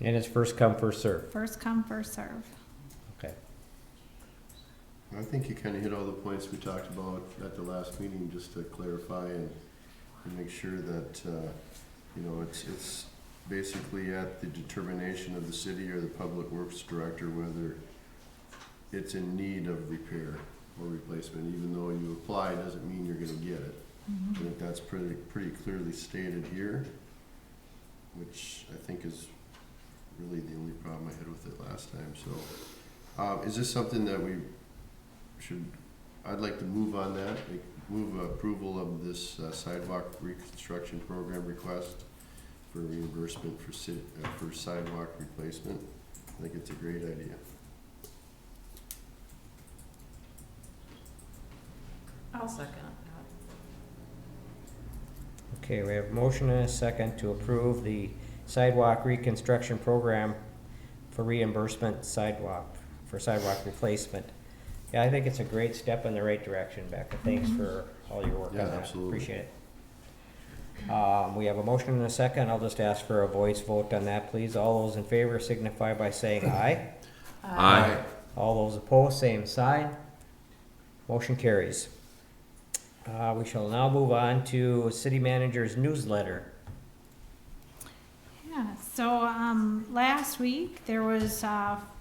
And it's first come, first serve. First come, first serve. Okay. I think you kind of hit all the points we talked about at the last meeting, just to clarify and make sure that, you know, it's basically at the determination of the city or the public works director whether it's in need of repair or replacement. Even though you apply doesn't mean you're gonna get it. I think that's pretty clearly stated here, which I think is really the only problem I had with it last time. So, is this something that we should, I'd like to move on that, move approval of this sidewalk reconstruction program request for reimbursement for sidewalk replacement. I think it's a great idea. I'll second that. Okay, we have a motion and a second to approve the sidewalk reconstruction program for reimbursement for sidewalk replacement. Yeah, I think it's a great step in the right direction, Becca. Thanks for all your work on that. Absolutely. Appreciate it. We have a motion and a second. I'll just ask for a voice vote on that, please. All those in favor signify by saying aye. Aye. All those opposed, same sign. Motion carries. We shall now move on to city manager's newsletter. Yeah, so last week there was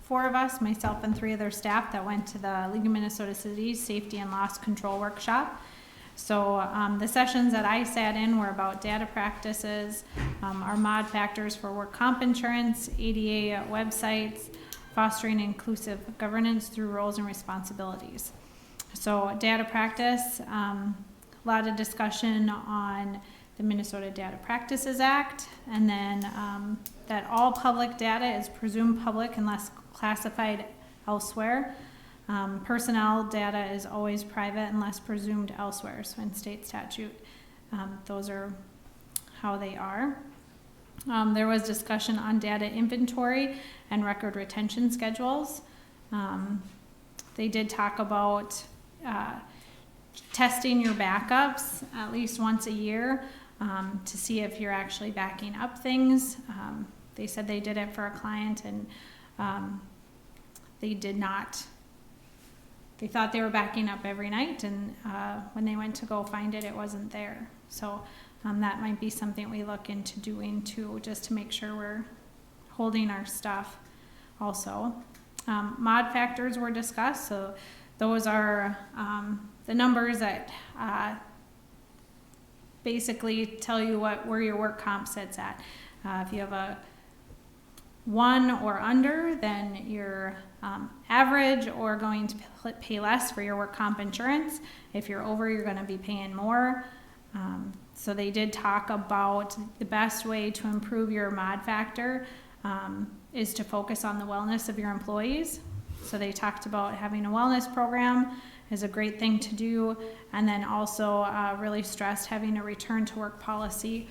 4 of us, myself and 3 other staff, that went to the League of Minnesota Cities Safety and Loss Control Workshop. So the sessions that I sat in were about data practices, our mod factors for work comp insurance, ADA websites, fostering inclusive governance through roles and responsibilities. So data practice, a lot of discussion on the Minnesota Data Practices Act, and then that all public data is presumed public unless classified elsewhere. Personnel data is always private unless presumed elsewhere. So in state statute, those are how they are. There was discussion on data inventory and record retention schedules. They did talk about testing your backups at least once a year to see if you're actually backing up things. They said they did it for a client and they did not. They thought they were backing up every night, and when they went to go find it, it wasn't there. So that might be something we look into doing too, just to make sure we're holding our stuff also. Mod factors were discussed, so those are the numbers that basically tell you where your work comp sits at. If you have a 1 or under, then you're average or going to pay less for your work comp insurance. If you're over, you're going to be paying more. So they did talk about the best way to improve your mod factor is to focus on the wellness of your employees. So they talked about having a wellness program is a great thing to do, and then also really stressed having a return to work policy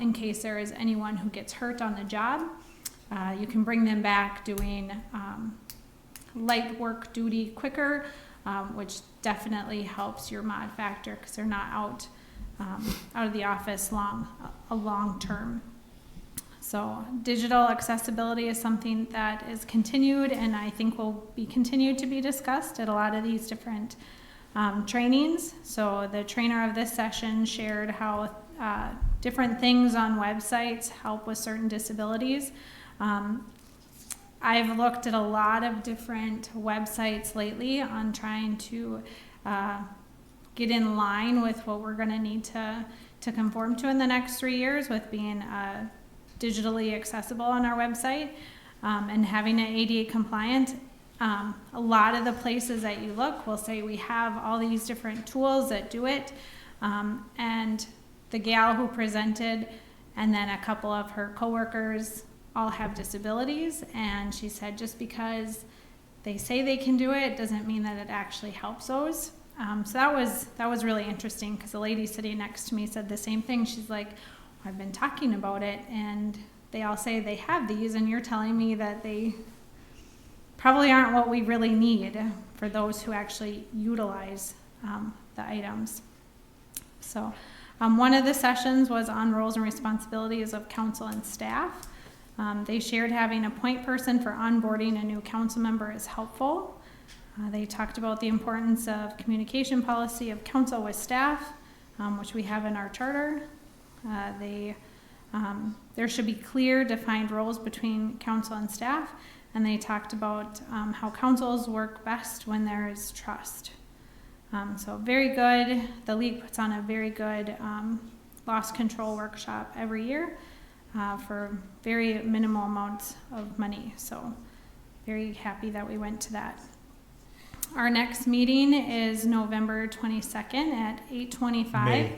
in case there is anyone who gets hurt on the job. You can bring them back doing light work duty quicker, which definitely helps your mod factor because they're not out of the office long term. So digital accessibility is something that is continued and I think will be continued to be discussed at a lot of these different trainings. So the trainer of this session shared how different things on websites help with certain disabilities. I've looked at a lot of different websites lately on trying to get in line with what we're going to need to conform to in the next 3 years with being digitally accessible on our website and having it ADA compliant. A lot of the places that you look will say we have all these different tools that do it, and the gal who presented and then a couple of her coworkers all have disabilities, and she said just because they say they can do it, doesn't mean that it actually helps those. So that was really interesting, because the lady sitting next to me said the same thing. She's like, I've been talking about it, and they all say they have these, and you're telling me that they probably aren't what we really need for those who actually utilize the items. So one of the sessions was on roles and responsibilities of council and staff. They shared having a point person for onboarding a new council member is helpful. They talked about the importance of communication policy of council with staff, which we have in our charter. There should be clear defined roles between council and staff, and they talked about how councils work best when there is trust. So very good. The league puts on a very good loss control workshop every year for very minimal amounts of money. So very happy that we went to that. Our next meeting is November 22nd at 8:25. May.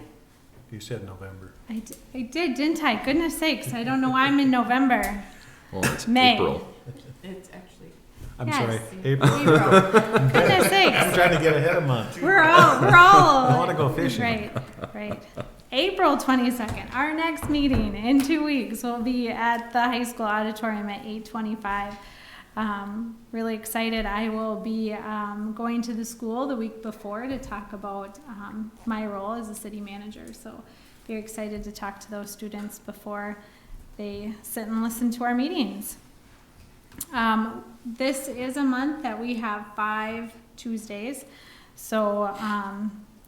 You said November. I did, didn't I? Goodness sakes, I don't know why I'm in November. Well, it's May. April. It's actually. I'm Yes. sorry, April. Goodness sakes. I'm trying to get ahead of month. We're all. I wanna go fishing. Right. April 22nd, our next meeting in 2 weeks will be at the high school auditorium at 8:25. Really excited. I will be going to the school the week before to talk about my role as a city manager. So very excited to talk to those students before they sit and listen to our meetings. This is a month that we have 5 Tuesdays. So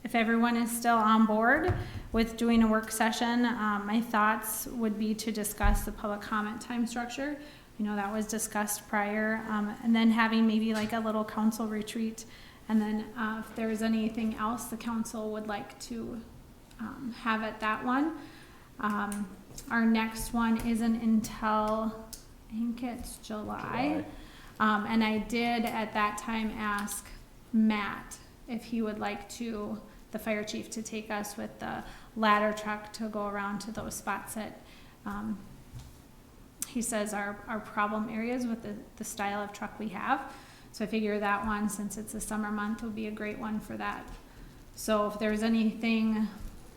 if everyone is still on board with doing a work session, my thoughts would be to discuss the public comment time structure. You know, that was discussed prior, and then having maybe like a little council retreat. And then if there's anything else the council would like to have at that one. Our next one isn't until, I think it's July. And I did at that time ask Matt if he would like to, the fire chief, to take us with the ladder truck to go around to those spots that he says are problem areas with the style of truck we have. So I figure that one, since it's a summer month, would be a great one for that. So if there's anything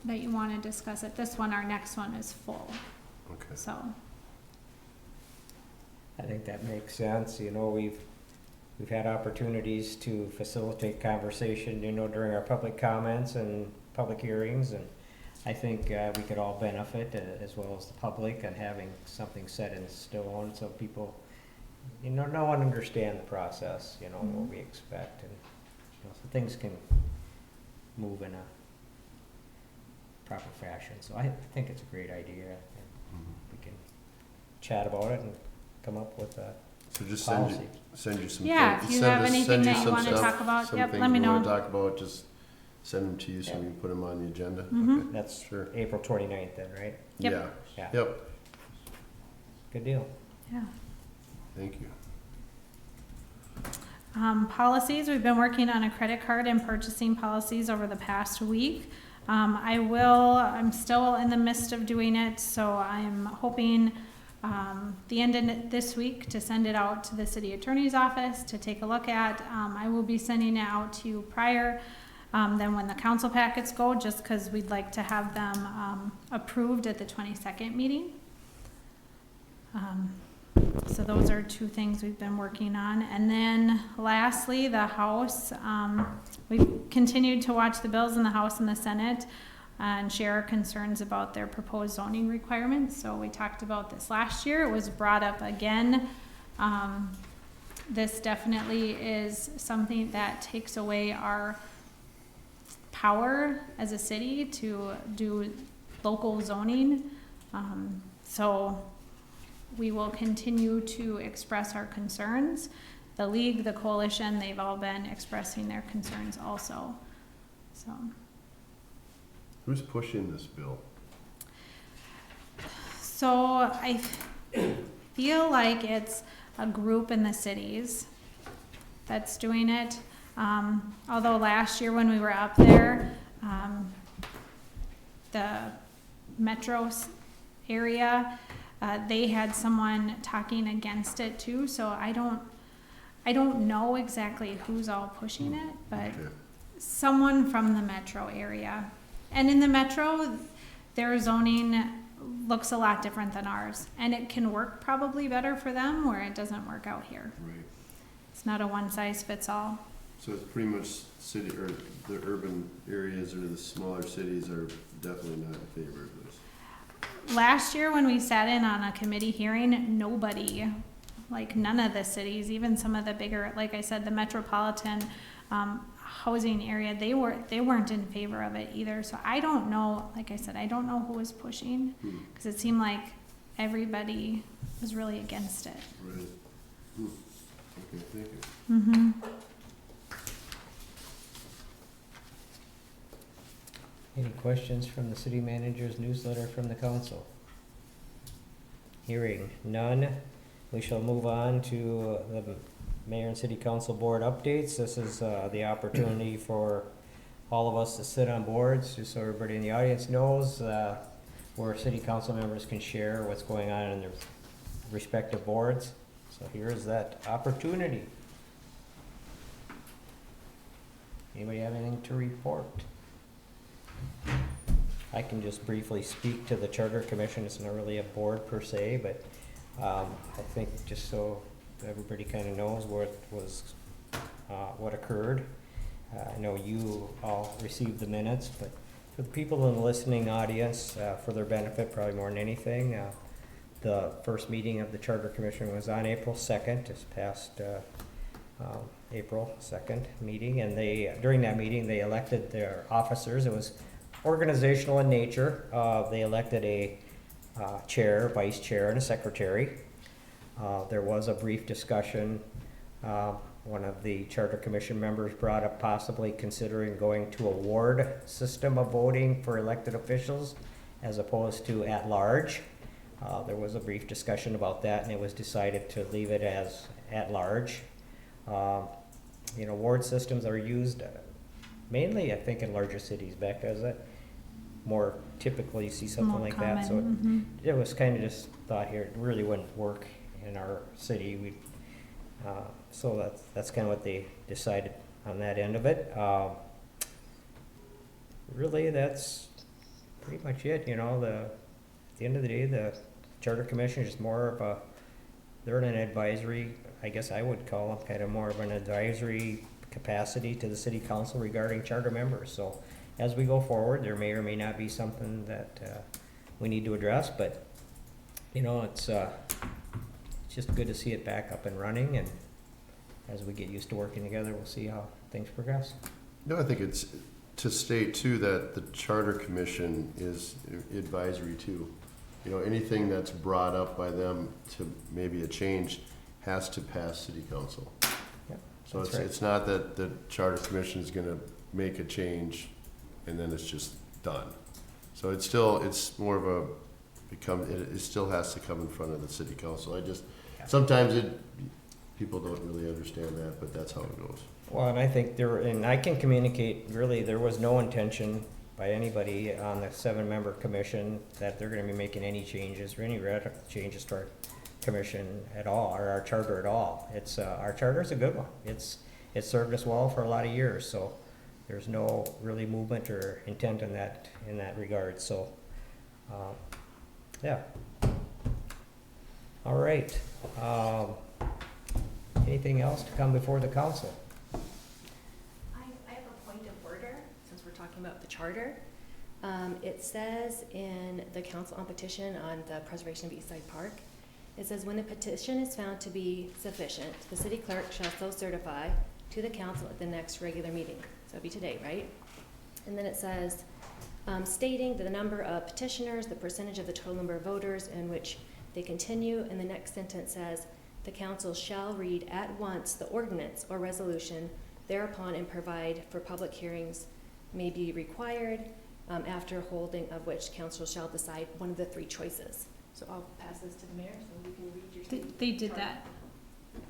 that you want to discuss at this one, our next one is full. Okay. So I think that makes sense. You know, we've had opportunities to facilitate conversation, you know, during our public comments and public hearings, and I think we could all benefit, as well as the public, on having something set in stone so people, you know and understand the process, you know, what we expect, and you know, so things can move in a proper fashion. So I think it's a great idea, and we can chat about it and come up with a So just policy. send you some. yeah, if you have anything that you want to talk about, some yep, things let me you know. wanna talk about, just send them to you so we can put them on the agenda. Mhm. Okay. That's Sure. April 29th then, right? Yep. Yeah. Yeah. Yep. Good deal. Yeah. Thank you. Policies, we've been working on a credit card and purchasing policies over the past week. I'm still in the midst of doing it, so I'm hoping the end of this week to send it out to the city attorney's office to take a look at. I will be sending it out to you prior than when the council packets go, just because we'd like to have them approved at the 22nd meeting. So those are 2 things we've been working on. And then lastly, the House. We've continued to watch the bills in the House and the Senate and share our concerns about their proposed zoning requirements. So we talked about this last year. It was brought up again. This definitely is something that takes away our power as a city to do local zoning. So we will continue to express our concerns. The league, the coalition, they've all been expressing their concerns also. So Who's pushing this bill? I feel like it's a group in the cities that's doing it. Although last year when we were up there, the metro area, they had someone talking against it too. So I I don't know exactly who's all pushing it, but Okay. someone from the metro area. And in the metro, their zoning looks a lot different than ours. And it can work probably better for them where it doesn't work out here. Right. It's not a one size fits all. So it's pretty much city, or the urban areas or the smaller cities are definitely not in favor of this. Last year when we sat in on a committee hearing, nobody, like none of the cities, even some of the bigger, like I said, the metropolitan housing area, they weren't in favor of it either. So I don't know, like I said, I don't know who was pushing, because it seemed like everybody was really against it. Right. Okay, thank you. Mm-hmm. Any questions from the city manager's newsletter from the council? Hearing none, we shall move on to the mayor and city council board updates. This is the opportunity for all of us to sit on boards, just so everybody in the audience knows where city council members can share what's going on in their respective boards. So here is that opportunity. Anybody have anything to report? I can just briefly speak to the Charter Commission. It's not really a board per se, but I think just so everybody kind of knows what occurred. I know you all received the minutes, but for the people in the listening audience, for their benefit, probably more than anything, the first meeting of the Charter Commission was on April 2nd, this past April 2nd meeting, and during that meeting they elected their officers. It was organizational in nature. They elected a chair, vice chair, and a secretary. There was a brief discussion. One of the Charter Commission members brought up possibly considering going to a ward system of voting for elected officials as opposed to at large. There was a brief discussion about that, and it was decided to leave it as at large. Ward systems are used mainly, I think, in larger cities. Becca, is that more typically you see something More like common, that? So it was kind of just thought here, it really wouldn't work in our city. So that's kind of what they decided on that end of it. Really, that's pretty much it. At the end of the day, the Charter Commission is more of they're in an advisory, I guess I would call them kind of more of an advisory capacity to the city council regarding charter members. So as we go forward, there may or may not be something that we need to address, but it's just good to see it back up and running, and as we get used to working together, we'll see how things progress. No, I think it's to state too that the Charter Commission is advisory too. Anything that's brought up by them to maybe a change has to pass city council. Yep, So that's right. it's not that the Charter Commission is gonna make a change and then it's just done. So it's more of it still has to come in front of the city council. Sometimes people don't really understand that, but that's how it goes. Well, and I think and I can communicate, really, there was no intention by anybody on the 7-member commission that they're gonna be making any changes or any radical changes to our commission at all, or our charter at all. It's, our charter is a good one. It's served us well for a lot of years, so there's no really movement or intent in that regard, so, yeah. All right, anything else to come before the council? I have a point of order, since we're talking about the charter. It says in the council on petition on the preservation of Eastside Park, it says, when the petition is found to be sufficient, the city clerk shall so certify to the council at the next regular meeting. So it'd be today, right? And then it says, stating that the number of petitioners, the percentage of the total number of voters in which they continue, and the next sentence says, the council shall read at once the ordinance or resolution thereupon and provide for public hearings may be required, after holding of which council shall decide one of the 3 choices. So I'll pass this to the mayor so you can read your. They did that.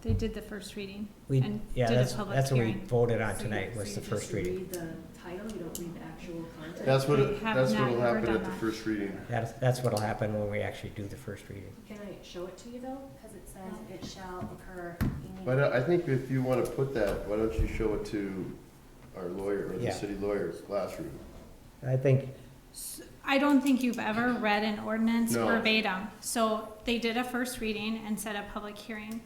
They did the first reading. Yeah, and did a that's public what we hearing. voted on tonight, was the first reading. You read the title, you don't read the actual actual content? That's what, We have that's not what'll ever happen done at the that. first reading. That's what'll happen when we actually do the first reading. Can I show it to you though? Because it says it shall occur But immediately. I think if you wanna put that, why don't you show it to our lawyer, or the Yeah. city lawyer's classroom? I think, I don't think you've ever read an ordinance No. verbatim. So they did a first reading and set a public hearing.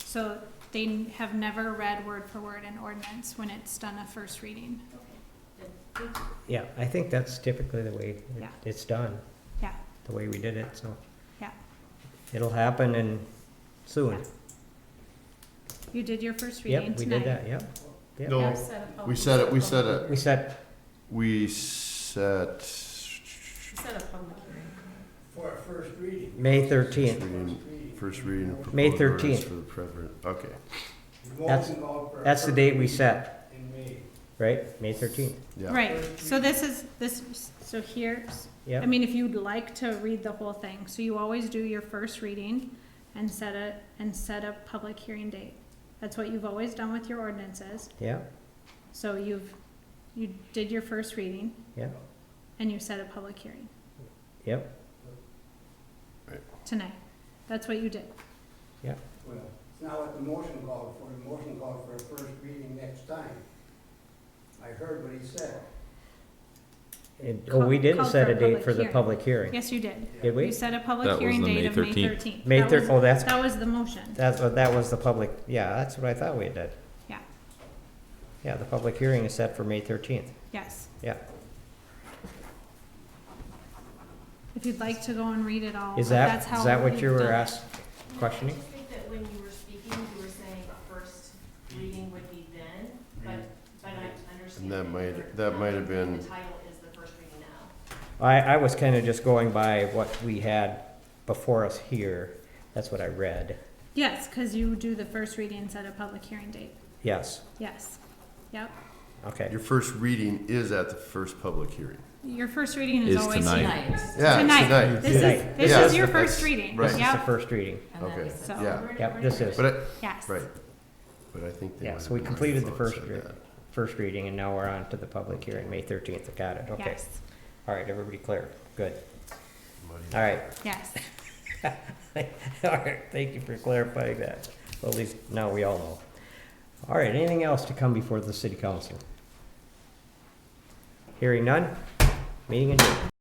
So they have never read word for word an ordinance when it's done a first reading. Okay, good. Thank you. yeah, I think that's typically the way Yeah. it's done, Yeah, the way we did it, so. yeah. It'll happen and soon. You did your first reading Yep, we tonight. did that, yep. Yep. No, we set it, We set, we set, You said a public hearing. For a first reading. May 13th. first reading of May proposed ordinance 13th. for the president, okay. That's the date we set, In May. right? May 13th. Yeah. Right, so so here's, Yep. I mean, if you'd like to read the whole thing, so you always do your first reading and set a public hearing date. That's what you've always done with your ordinances. Yeah, So you did your first reading yeah, and you set a public hearing yep, tonight. That's what you did. yeah. Well, it's not what the motion called for. The motion called for a first reading next time. I heard what he said. Oh, we didn't Called set for a a date public for the hearing. public hearing. Yes, you did. Did we? You set a That public was hearing the date May of May 13th. 13th. May That 13th, was- oh, that's, That was the motion. that was the public, yeah, that's what I thought we did. Yeah, Yeah, the public hearing is set for May 13th. yes. Yeah. If you'd like to go and read it all. Is but that, that's how is that what we've you were done it. questioning? I just think that when you were speaking, you were saying a first reading would be then, but I understand. And you're that not might have thinking been- The title is the first reading now. I was kinda just going by what we had before us here. That's what I read. Yes, because you do the first reading and set a public hearing date. Yes, Yes. Yep. okay. Your first reading is at the first public hearing. Your first reading is Is always tonight. Tonight. Yeah, it's Tonight. tonight. This is, Tonight. this Yeah, is your that's- first reading. right. This is the Yep. first reading. And then Okay, we said- So- yeah, Yep, this is. but, Yes. right, but I think they Yeah, might so we have completed the votes first, on that. first reading, and now we're on to the public hearing, May 13th. Got it, okay. Yes. All right, everybody clear? Good. Muddy. All right. Yes. All right, thank you for clarifying that. Well, at least now we all know. All right, anything else to come before the city council? Hearing none, meeting adjourned.